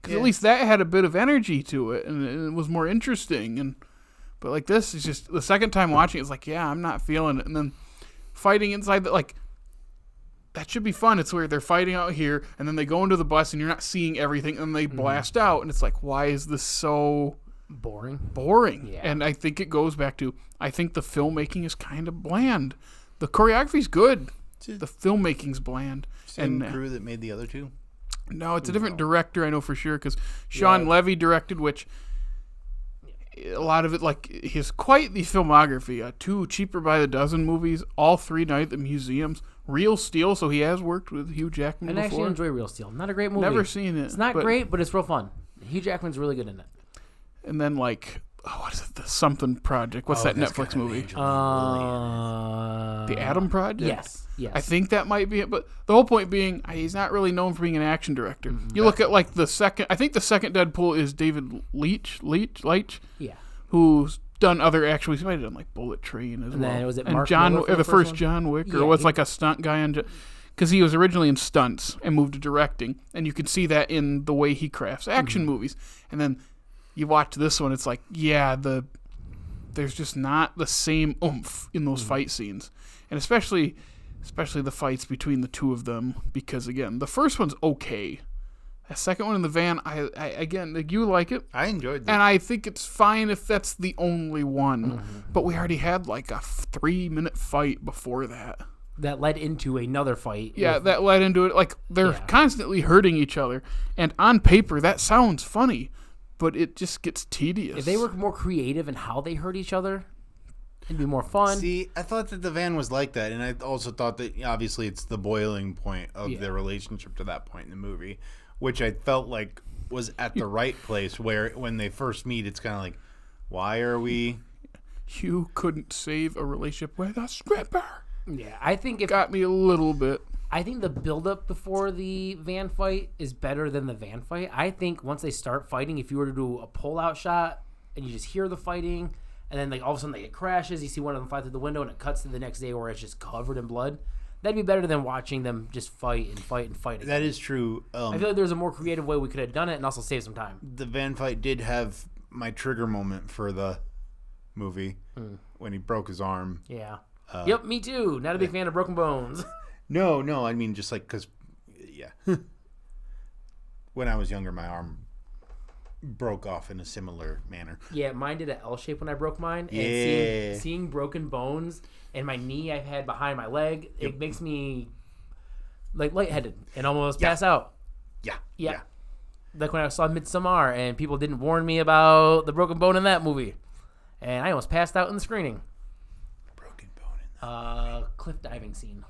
because at least that had a bit of energy to it, and it was more interesting. But like this is just the second time watching, it's like, yeah, I'm not feeling it, and then fighting inside that should be fun. It's where they're fighting out here, and then they go into the bus, and you're not seeing everything, and they blast out, and it's like, why is this so boring? Yeah. And I think it goes back to, I think the filmmaking is kind of bland. The choreography's good. The filmmaking's bland. Same crew that made the other two? No, it's a different director, I know for sure, because Sean Levy directed, which a lot of it, like, he's quite the filmography. 2 Cheaper by the Dozen movies, all 3 Night at the Museums, Real Steel, so he has worked with Hugh Jackman before. I actually enjoy Real Steel. Not a great movie. Never seen it. It's not great, but it's real fun. Hugh Jackman's really good in it. And then, like, what is it? The Something Project. What's that Netflix movie? The Adam Project? Yes. I think that might be it. But the whole point being, he's not really known for being an action director. You look at, like, the second Deadpool is David Leitch? Yeah. Who's done other action movies. He might have done, like, Bullet Train as well. Then was it and Mark John, Miller for the first John Wick, or was like a stunt guy on... Because he was originally in stunts and moved to directing. And you can see that in the way he crafts action movies. And then you watch this one, it's like, there's just not the same oomph in those fight scenes. And especially the fights between the 2 of them. Because, again, the first one's okay. The second one in the van, I again, like, you like it. I enjoyed that. And I think it's fine if that's the only one. But we already had, like, a 3-minute fight before that. That led into another fight. Yeah, that led into it. Like, they're constantly hurting each other. And on paper, that sounds funny, but it just gets tedious. If they were more creative in how they hurt each other, it'd be more fun. See, I thought that the van was like that, and I also thought that, obviously, it's the boiling point of their relationship to that point in the movie, which I felt like was at the right place, where when they first meet, it's kind of like, why are we... You couldn't save a relationship with a stripper. Yeah, I think it got me a little bit. I think the build-up before the van fight is better than the van fight. I think once they start fighting, if you were to do a pull-out shot and you just hear the fighting, and then, like, all of a sudden it crashes, you see one of them fly through the window, and it cuts to the next day where it's just covered in blood, that'd be better than watching them just fight and fight and fight again. That is true. I feel like there's a more creative way we could have done it and also save some time. The van fight did have my trigger moment for the movie when he broke his arm. Yeah. Yep, me too. Not a big fan of broken bones. No, I mean, just like, because, when I was younger, my arm broke off in a similar manner. Yeah, mine did an L shape when I broke mine. And seeing broken bones and my knee I've had behind my leg, it makes me, like, lightheaded and almost pass out. Yeah. Like when I saw Midsommar and people didn't warn me about the broken bone in that movie. And I almost passed out in the screening. Cliff diving scene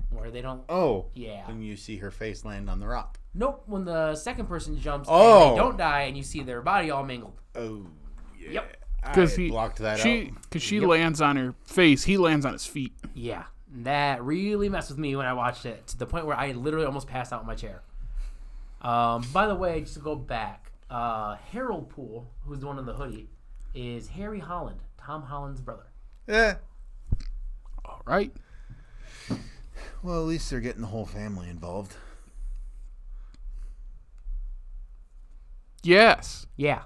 where they don't. Oh, yeah. When you see her face land on the rock. Nope. When the second person jumps, and they don't die, and you see their body all mangled. Oh, yeah. Yep. Because he blocked that out. Because she lands on her face, he lands on his feet. Yeah, that really messed with me when I watched it to the point where I literally almost passed out in my chair. By the way, just to go back, Harold Poole, who's the one in the hoodie, is Harry Holland, Tom Holland's brother. Yeah. All right. Well, at least they're getting the whole family involved. Yes. Yeah.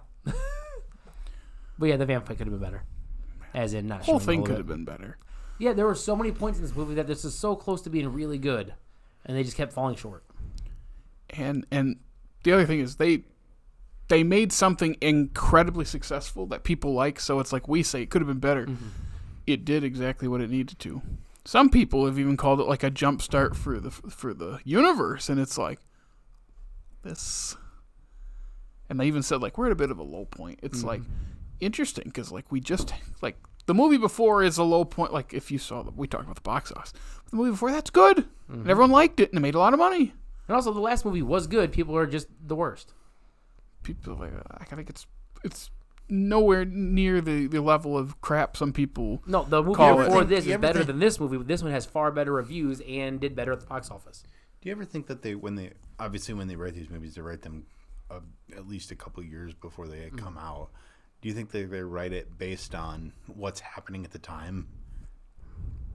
But yeah, the van fight could have been better. As in, not the whole thing could have been better. Yeah, there were so many points in this movie that this is so close to being really good, and they just kept falling short. And the other thing is they made something incredibly successful that people like, so it's like we say it could have been better. Mm-hmm. It did exactly what it needed to. Some people have even called it like a jump start for the universe, and it's like this. And they even said like we're at a bit of a low point. It's like interesting because like we just like the movie before is a low point. Like if you saw we talked about the box office, but the movie before that's good, and everyone liked it and it made a lot of money. And also the last movie was good. People are just the worst. People like I think it's nowhere near the level of crap some people. No, the movie before this is better than this movie. But this one has far better reviews and did better at the box office. Do you ever think that when they write these movies, they write them at least a couple of years before they come out? Do you think they write it based on what's happening at the time?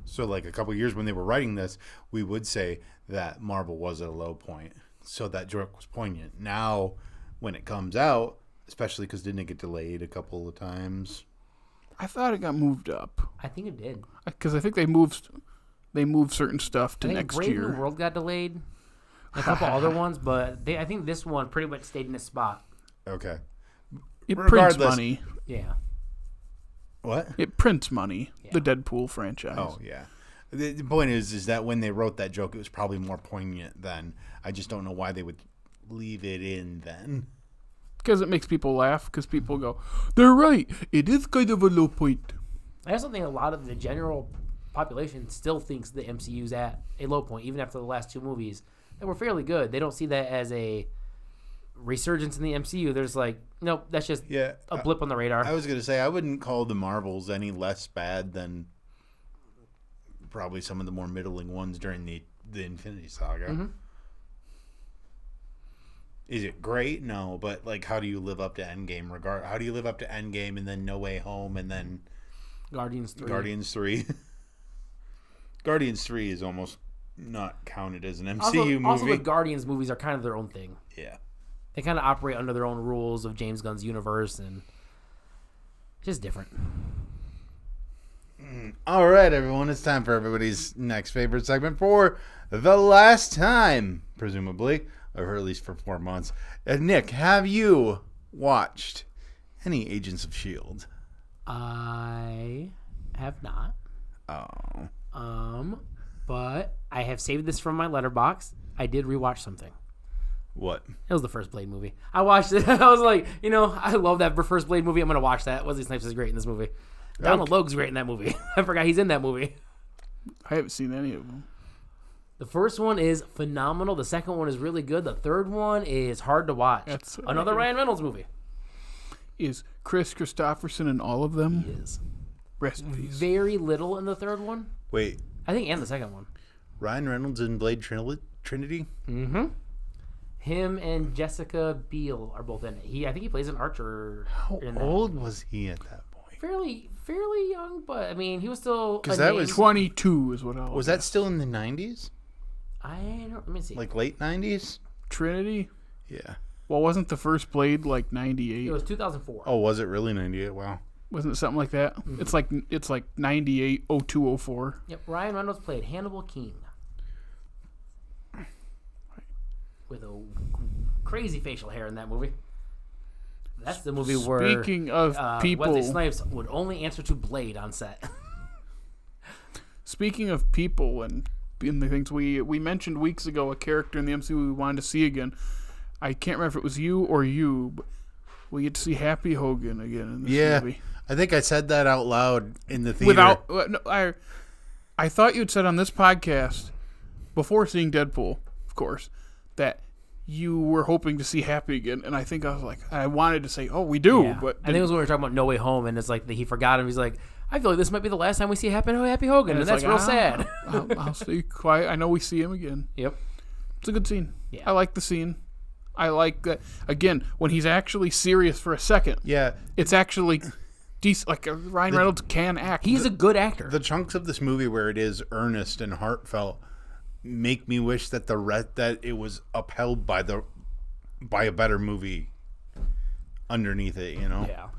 So, like a couple of years when they were writing this, we would say that Marvel was at a low point, so that joke was poignant. Now, when it comes out, especially because didn't it get delayed a couple of times? I thought it got moved up. I think it did. Because I think they moved certain stuff to next Brave year. New World got delayed. A couple other ones, but I think this one pretty much stayed in its spot. Okay. It prints money. Yeah. What? It prints money. Yeah. The Deadpool franchise. Oh, yeah. The point is that when they wrote that joke, it was probably more poignant then. I just don't know why they would leave it in then. Because it makes people laugh. Because people go, they're right. It is kind of a low point. I also think a lot of the general population still thinks the MCU's at a low point, even after the last two movies that were fairly good. They don't see that as a resurgence in the MCU. There's like, nope, that's just a blip on the radar. I was going to say, I wouldn't call the Marvels any less bad than probably some of the more middling ones during the Infinity Saga. Mm-hmm. Is it great? No, but like, how do you live up to Endgame? How do you live up to Endgame and then No Way Home and then Guardians 3? Guardians 3 is almost not counted as an MCU movie. Also, the Guardians movies are kind of their own thing. Yeah. They kind of operate under their own rules of James Gunn's universe, and just different. All right, everyone. It's time for everybody's next favorite segment for the last time, presumably, or at least for 4 months. Nick, have you watched any Agents of S.H.I.E.L.D.? I have not. Oh. But I have saved this from my letterbox. I did rewatch something. What? It was the first Blade movie. I watched it. I was like, I love that first Blade movie. I'm going to watch that. Wesley Snipes is great in this movie. Donald Logue's great in that movie. I forgot he's in that movie. I haven't seen any of them. The first one is phenomenal. The second one is really good. The third one is hard to watch. That's another Ryan Reynolds movie. Is Chris Christopherson in all of them? He is. Rest in peace. Very little in the third one. Wait. I think, and the second one. Ryan Reynolds in Blade Trinity? Mm-hmm. Him and Jessica Biel are both in it. I think he plays an archer. How old was he at that point? Fairly young, but I mean, he was still. Because that was 22, is what I was. That still in the 90s? I don't. Let me see. Like late 90s? Trinity? Yeah. Well, wasn't the first Blade like 98? It was 2004. Oh, was it really 98? Wow. Wasn't it something like that? Mm-hmm. It's like 98, 02, 04. Yep. Ryan Reynolds played Hannibal King. With a crazy facial hair in that movie. That's the movie where speaking of people, Wesley Snipes would only answer to Blade on set. Speaking of people and the things we mentioned weeks ago, a character in the MCU we wanted to see again. I can't remember if it was you or you, but we get to see Happy Hogan again in this movie. I think I said that out loud in the theater. I thought you'd said on this podcast before seeing Deadpool, of course, that you were hoping to see Happy again, and I think I was like, I wanted to say, oh, we do, but I think it was when we were talking about No Way Home, and it's like he forgot him. He's like, I feel like this might be the last time we see Happy Hogan, and that's like, real sad. I'll stay quiet. I know we see him again. Yep, it's a good scene. Yeah, I like the scene. I like that again when he's actually serious for a second. Yeah, it's actually decent. Like Ryan Reynolds can act. He's a good actor. The chunks of this movie where it is earnest and heartfelt make me wish that that it was upheld by a better movie underneath it, Yeah.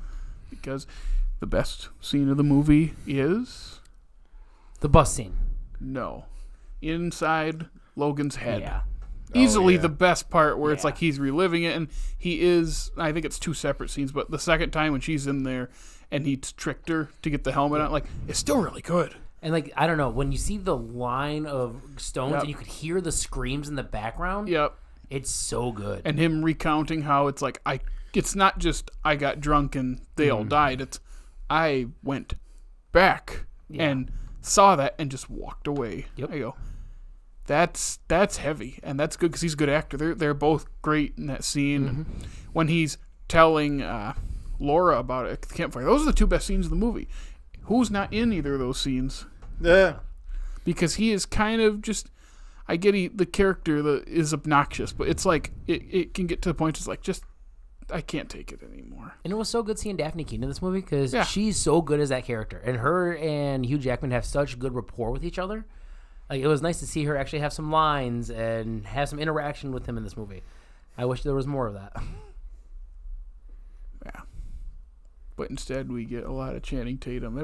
Because the best scene of the movie is the bus scene. No. Inside Logan's head. Yeah. Easily the best part where it's like he's reliving it, and he is, I think it's two separate scenes, but the second time when she's in there and he's tricked her to get the helmet on, like, it's still really good. And, like, I don't know, when you see the line of stones and you could hear the screams in the background, it's so good. And him recounting how it's like, it's not just I got drunk and they all died. It's I went back and saw that and just walked away. Yep. I go, that's heavy, and that's good because he's a good actor. They're both great in that scene. And when he's telling Laura about it at the campfire, those are the two best scenes of the movie. Who's not in either of those scenes? Yeah. Because he is kind of just, I get the character that is obnoxious, but it's like, it can get to the point it's like, just, I can't take it anymore. And it was so good seeing Daphne Keene in this movie because she's so good as that character. And her and Hugh Jackman have such good rapport with each other. Like, it was nice to see her actually have some lines and have some interaction with him in this movie. I wish there was more of that. Yeah. But instead, we get a lot of Channing Tatum.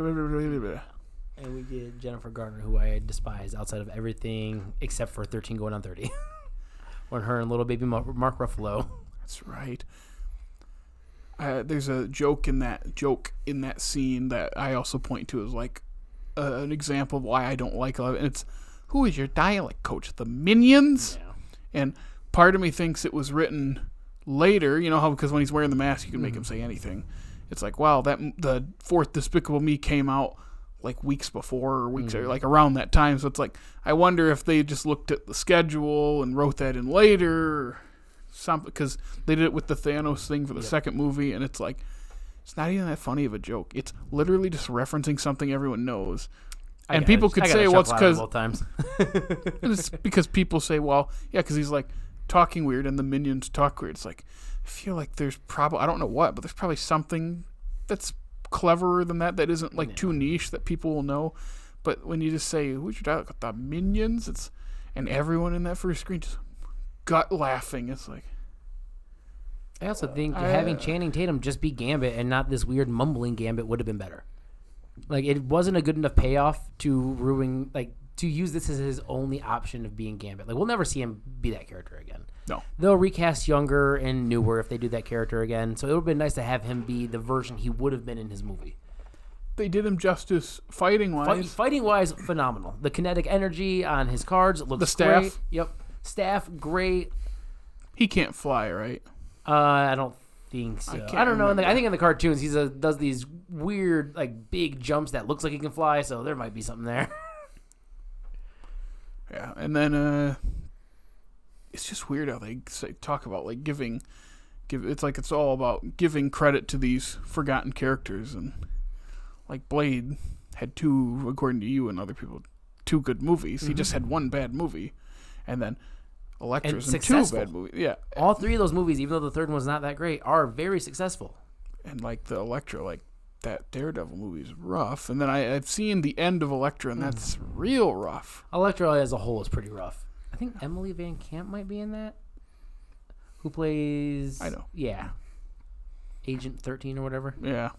And we get Jennifer Garner, who I despise outside of everything except for 13 Going on 30. When her and little baby Mark Ruffalo. That's right. There's a joke in that scene that I also point to as like an example of why I don't like a lot of it. And it's, who is your dialect coach? The Minions? Yeah. And part of me thinks it was written later, you know how because when he's wearing the mask, you can make him say anything. It's like, wow, the fourth Despicable Me came out like weeks before or weeks or like around that time. So it's like, I wonder if they just looked at the schedule and wrote that in later or something, because they did it with the Thanos thing for the second movie, and it's like, it's not even that funny of a joke. It's literally just referencing something everyone knows. And people could say, well, it's because it's because people say, well, yeah, because he's like talking weird and the minions talk weird. It's like, I feel like there's probably, I don't know what, but there's probably something that's cleverer than that isn't like too niche that people will know. But when you just say, who's your dialogue? The minions, it's, and everyone in that first screen just gut laughing. It's like, I also think having Channing Tatum just be Gambit and not this weird mumbling Gambit would have been better. Like, it wasn't a good enough payoff to use this as his only option of being Gambit. Like, we'll never see him be that character again. No. They'll recast younger and newer if they do that character again. So it would have been nice to have him be the version he would have been in his movie. They did him justice fighting-wise. Fighting-wise, phenomenal. The kinetic energy on his cards looks the staff. Great. Yep. Staff, great. He can't fly, right? I don't think so. I don't know. I think in the cartoons, he does these weird, like, big jumps that looks like he can fly, so there might be something there. Yeah, and then it's just weird how they talk about like it's like it's all about giving credit to these forgotten characters, and like Blade had two, according to you and other people, two good movies. He just had one bad movie, and then Elektra's in two bad movies. Yeah, all three of those movies, even though the third one was not that great, are very successful. And like the Elektra, like that Daredevil movie is rough, and then I've seen the end of Elektra, and that's real rough. Elektra as a whole is pretty rough. I think Emily Van Camp might be in that. Who plays? I know. Yeah, Agent 13 or whatever. Yeah.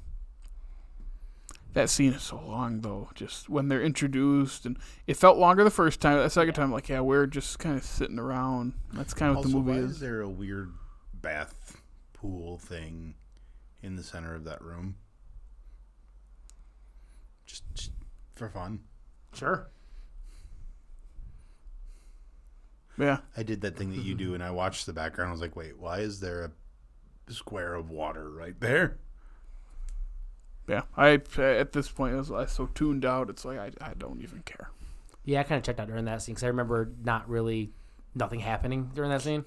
That scene is so long though. Just when they're introduced, and it felt longer the first time. The second time, like, yeah, we're just kind of sitting around. That's kind of what the movie is. Is there a weird bath pool thing in the center of that room? Just for fun. Sure. Yeah. I did that thing that you do, and I watched the background. I was like, wait, why is there a square of water right there? Yeah. At this point, I was so tuned out, it's like, I don't even care. Yeah, I kind of checked out during that scene because I remember nothing happening during that scene.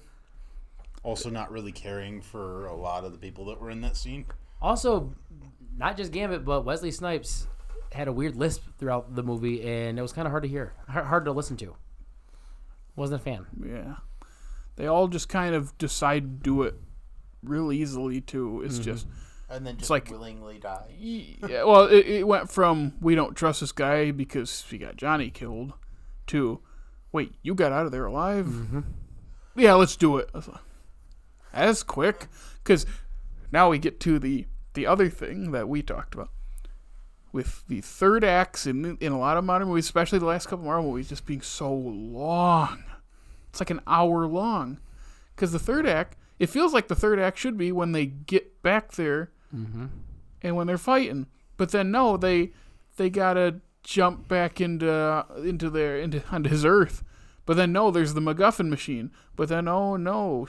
Also not really caring for a lot of the people that were in that scene. Also, not just Gambit, but Wesley Snipes had a weird lisp throughout the movie, and it was kind of hard to hear, hard to listen to. Wasn't a fan. Yeah. They all just kind of decide to do it real easily, too. It's just... And then just like, willingly die. Yeah, well, it went from, we don't trust this guy because he got Johnny killed, to, wait, you got out of there alive? Mm-hmm. Yeah, let's do it. That's quick. Because now we get to the other thing that we talked about. With the third acts in a lot of modern movies, especially the last couple of Marvel movies, just being so long. It's like an hour long. Because the third act, it feels like the third act should be when they get back there and when they're fighting. But then, no, they gotta jump back onto his Earth. But then, no, there's the MacGuffin machine. But then, oh, no.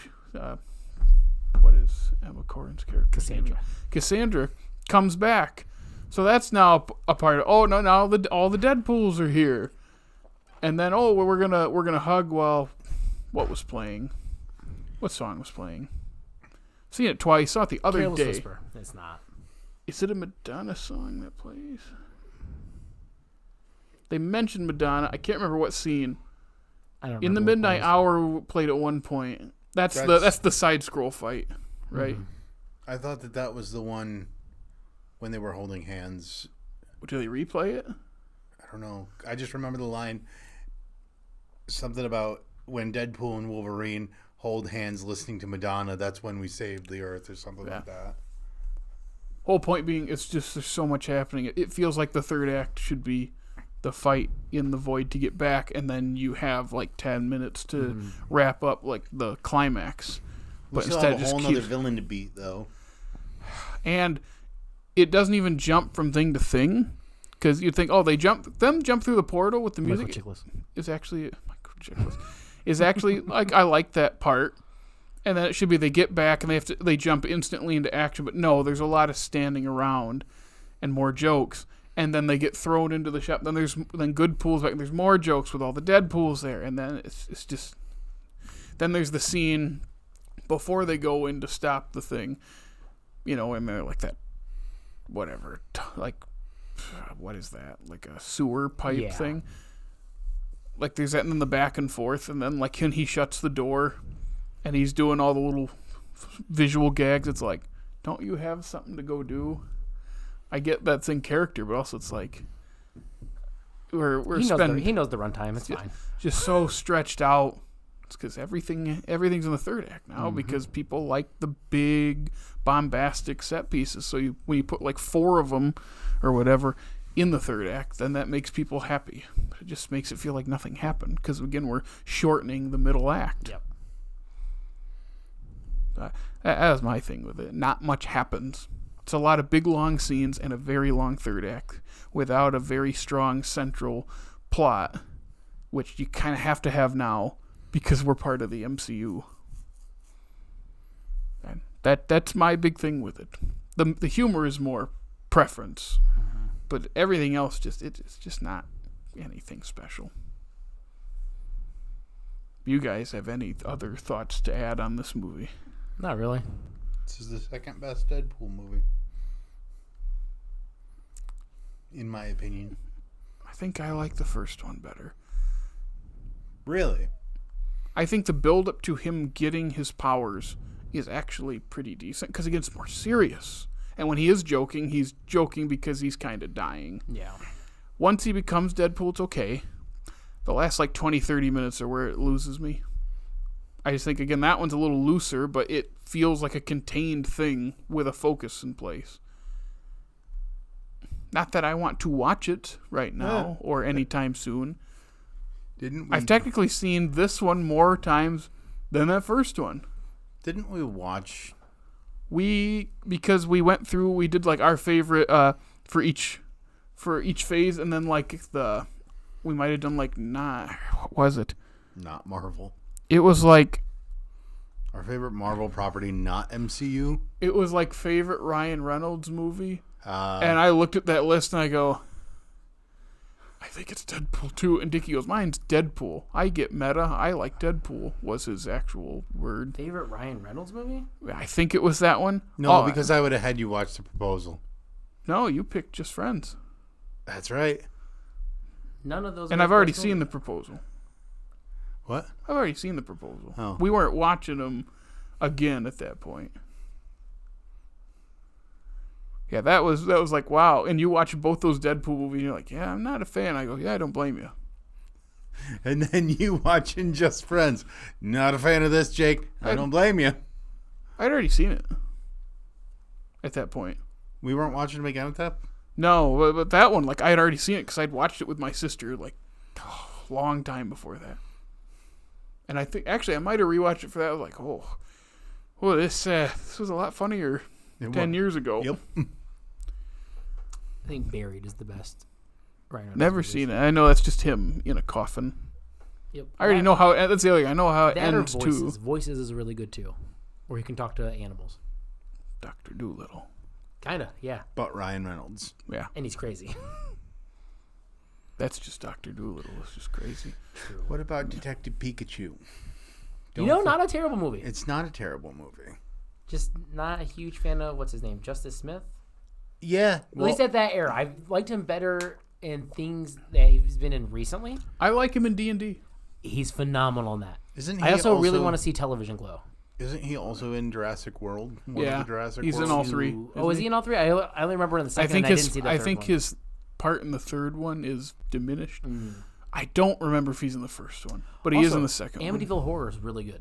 What is Emma Corrin's character? Cassandra comes back. So that's now a part of, now all the Deadpools are here. And then, we're gonna hug while what was playing? What song was playing? I've seen it twice. Saw it the other Careless day. Whisper. It's not. Is it a Madonna song that plays? They mentioned Madonna. I can't remember what scene. I don't. In the Midnight Hour played at one point. That's the side scroll fight, right? Mm-hmm. I thought that was the one when they were holding hands. Do they replay it? I don't know. I just remember the line. Something about when Deadpool and Wolverine hold hands listening to Madonna, that's when we saved the Earth, or something like that. Whole point being, it's just there's so much happening. It feels like the third act should be the fight in the void to get back, and then you have like 10 minutes to wrap up like the climax. But we still have a whole other villain to beat, though. And it doesn't even jump from thing to thing, because you'd think, they jump through the portal with the music. Is actually like I like that part, And then it should be they get back and they jump instantly into action. But no, there's a lot of standing around and more jokes. And then they get thrown into the shop. Then good pools back. There's more jokes with all the Deadpools there. And then it's just... Then there's the scene before they go in to stop the thing. And they're like that... Whatever. What is that? Like a sewer pipe thing? Like there's that and then the back and forth. And then like when he shuts the door... And he's doing all the little visual gags. It's like, don't you have something to go do? I get that's in character, but also it's like he knows the runtime. It's fine. Just so stretched out. It's because everything's in the third act now because people like the big bombastic set pieces. So when you put like 4 of them or whatever in the third act, then that makes people happy. But it just makes it feel like nothing happened because again we're shortening the middle act. Yep. That was my thing with it. Not much happens. It's a lot of big, long scenes and a very long third act without a very strong central plot, which you kind of have to have now because we're part of the MCU. And that's my big thing with it. The humor is more preference, but everything else it's just not anything special. You guys have any other thoughts to add on this movie? Not really. This is the second best Deadpool movie. In my opinion. I think I like the first one better. Really? I think the build up to him getting his powers is actually pretty decent because again, it's more serious. And when he is joking, he's joking because he's kind of dying. Yeah. Once he becomes Deadpool, it's okay. The last 20, 30 minutes are where it loses me. I just think, again, that one's a little looser, but it feels like a contained thing with a focus in place. Not that I want to watch it right now or anytime soon. I've technically seen this one more times than that first one. Didn't we watch? Because we went through, we did our favorite for each phase, and then we might have done what was it? Not Marvel. It was our favorite Marvel property, not MCU. It was favorite Ryan Reynolds movie. And I looked at that list and I go, I think it's Deadpool 2. And Dickie goes, mine's Deadpool. I get meta. I like Deadpool was his actual word. Favorite Ryan Reynolds movie? I think it was that one. No, because I would have had you watch The Proposal. No, you picked Just Friends. That's right. None of those. And I've already seen The Proposal. What? I've already seen The Proposal. Oh. We weren't watching them again at that point. Yeah, that was wow. And you watch both those Deadpool movies, and you're like, yeah, I'm not a fan. I go, yeah, I don't blame you. And then you watching Just Friends. Not a fan of this, Jake. I don't blame you. I'd already seen it at that point. We weren't watching McGanatap? No, but that one, I had already seen it because I'd watched it with my sister a long time before that. And I think, actually, I might have rewatched it for that. I was like, this was a lot funnier 10 years ago. Yep. I think Buried is the best. Right. Never seen it. I know that's just him in a coffin. Yep. I already know how. That's the other thing. I know how it ends too. Voices is really good too, where he can talk to animals. Dr. Doolittle. Kinda, yeah. But Ryan Reynolds. Yeah. And he's crazy. That's just Dr. Doolittle. It's just crazy. True. What about Detective Pikachu? Not a terrible movie. It's not a terrible movie. Just not a huge fan of what's his name, Justice Smith. Yeah, at least at that era, I liked him better in things that he's been in recently. I like him in D&D. He's phenomenal in that. Isn't he? I also really want to see Television Glow. Isn't he also in Jurassic World? He's in all 3. Oh, is he in all 3? I only remember in the second. I didn't see the third one. His part in the third one is diminished. I don't remember if he's in the first one, but he is in the second one. Amityville Horror is really good.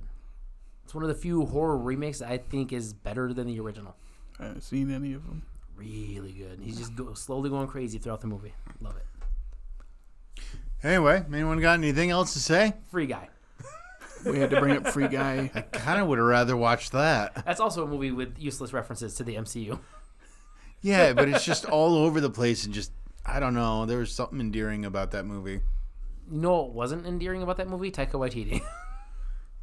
It's one of the few horror remakes that I think is better than the original. I haven't seen any of them. Really good. He's just slowly going crazy throughout the movie. Love it. Anyway, anyone got anything else to say? Free Guy. We had to bring up Free Guy. I kind of would have rather watched that. That's also a movie with useless references to the MCU. Yeah, but it's just all over the place and just, I don't know. There was something endearing about that movie. You know what wasn't endearing about that movie? Taika Waititi.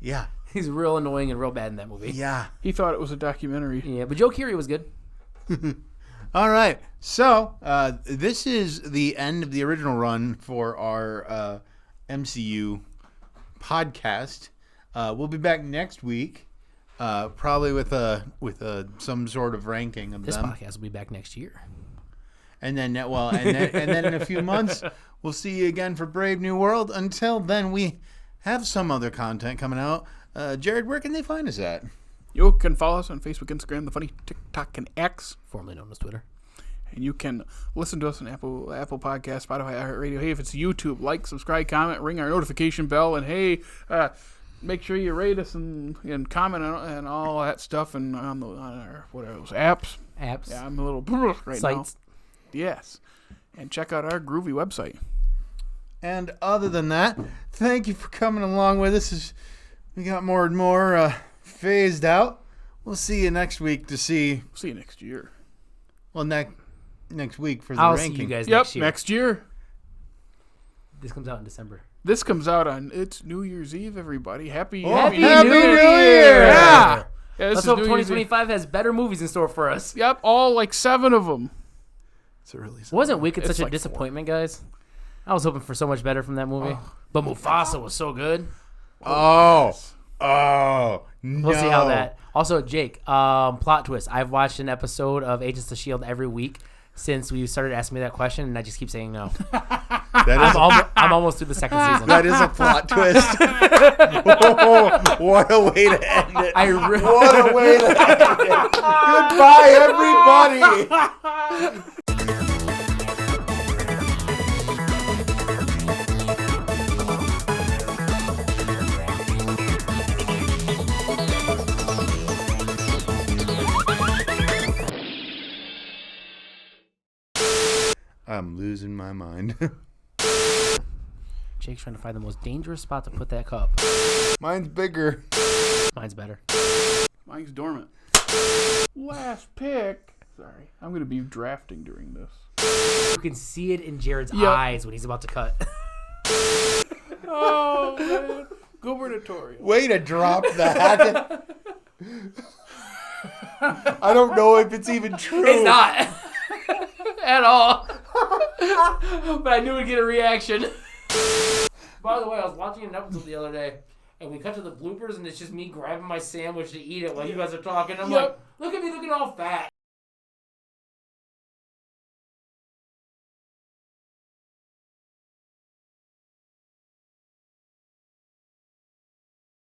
Yeah, He's real annoying and real bad in that movie. Yeah. He thought it was a documentary. Yeah, but Joe Keery was good. All right. So this is the end of the original run for our MCU podcast. We'll be back next week, probably with some sort of ranking of This them. podcast will be back next year. And then in a few months, we'll see you again for Brave New World. Until then, we have some other content coming out. Jared, where can they find us at? You can follow us on Facebook, Instagram, the funny TikTok, and X. Formerly known as Twitter. And you can listen to us on Apple Podcasts, Spotify, iHeartRadio. Hey, if it's YouTube, like, subscribe, comment, ring our notification bell, and hey, make sure you rate us and comment and all that stuff and on our what are those apps. Yeah, I'm a little right Sites. now. Yes, and check out our groovy website. And other than that, thank you for coming along with us. We got more and more phased out. We'll see you next week to see. See you next year. Well, next week for the I'll ranking. see you guys Yep, next year. next year. This comes out in December. This comes out on it's New Year's Eve. Everybody, happy New New Year! Year! Yeah. This Let's is hope New Year's Eve. 2025 has better movies in store for us. Yep, all like 7 of them. It's early. Wasn't Wicked It's such a like disappointment, guys? I was hoping for so much better from that movie. But Mufasa was so good. Oh, no. We'll see how that. Also, Jake, plot twist. I've watched an episode of Agents of S.H.I.E.L.D. every week since we started asking me that question, and I just keep saying no. I'm almost through the second season. That is a plot twist. Oh, what a way to end it. What a way to end it. Goodbye, everybody. I'm losing my mind. Jake's trying to find the most dangerous spot to put that cup. Mine's bigger. Mine's better. Mine's dormant. Last pick. Sorry, I'm going to be drafting during this. You can see it in Jared's eyes when he's about to cut. Oh, man. Gubernatorial. Way to drop that. I don't know if it's even true. It's not. At all. But I knew we'd get a reaction. By the way, I was watching an episode the other day, and we cut to the bloopers, and it's just me grabbing my sandwich to eat it while you guys are talking. I'm like, look at me looking all fat.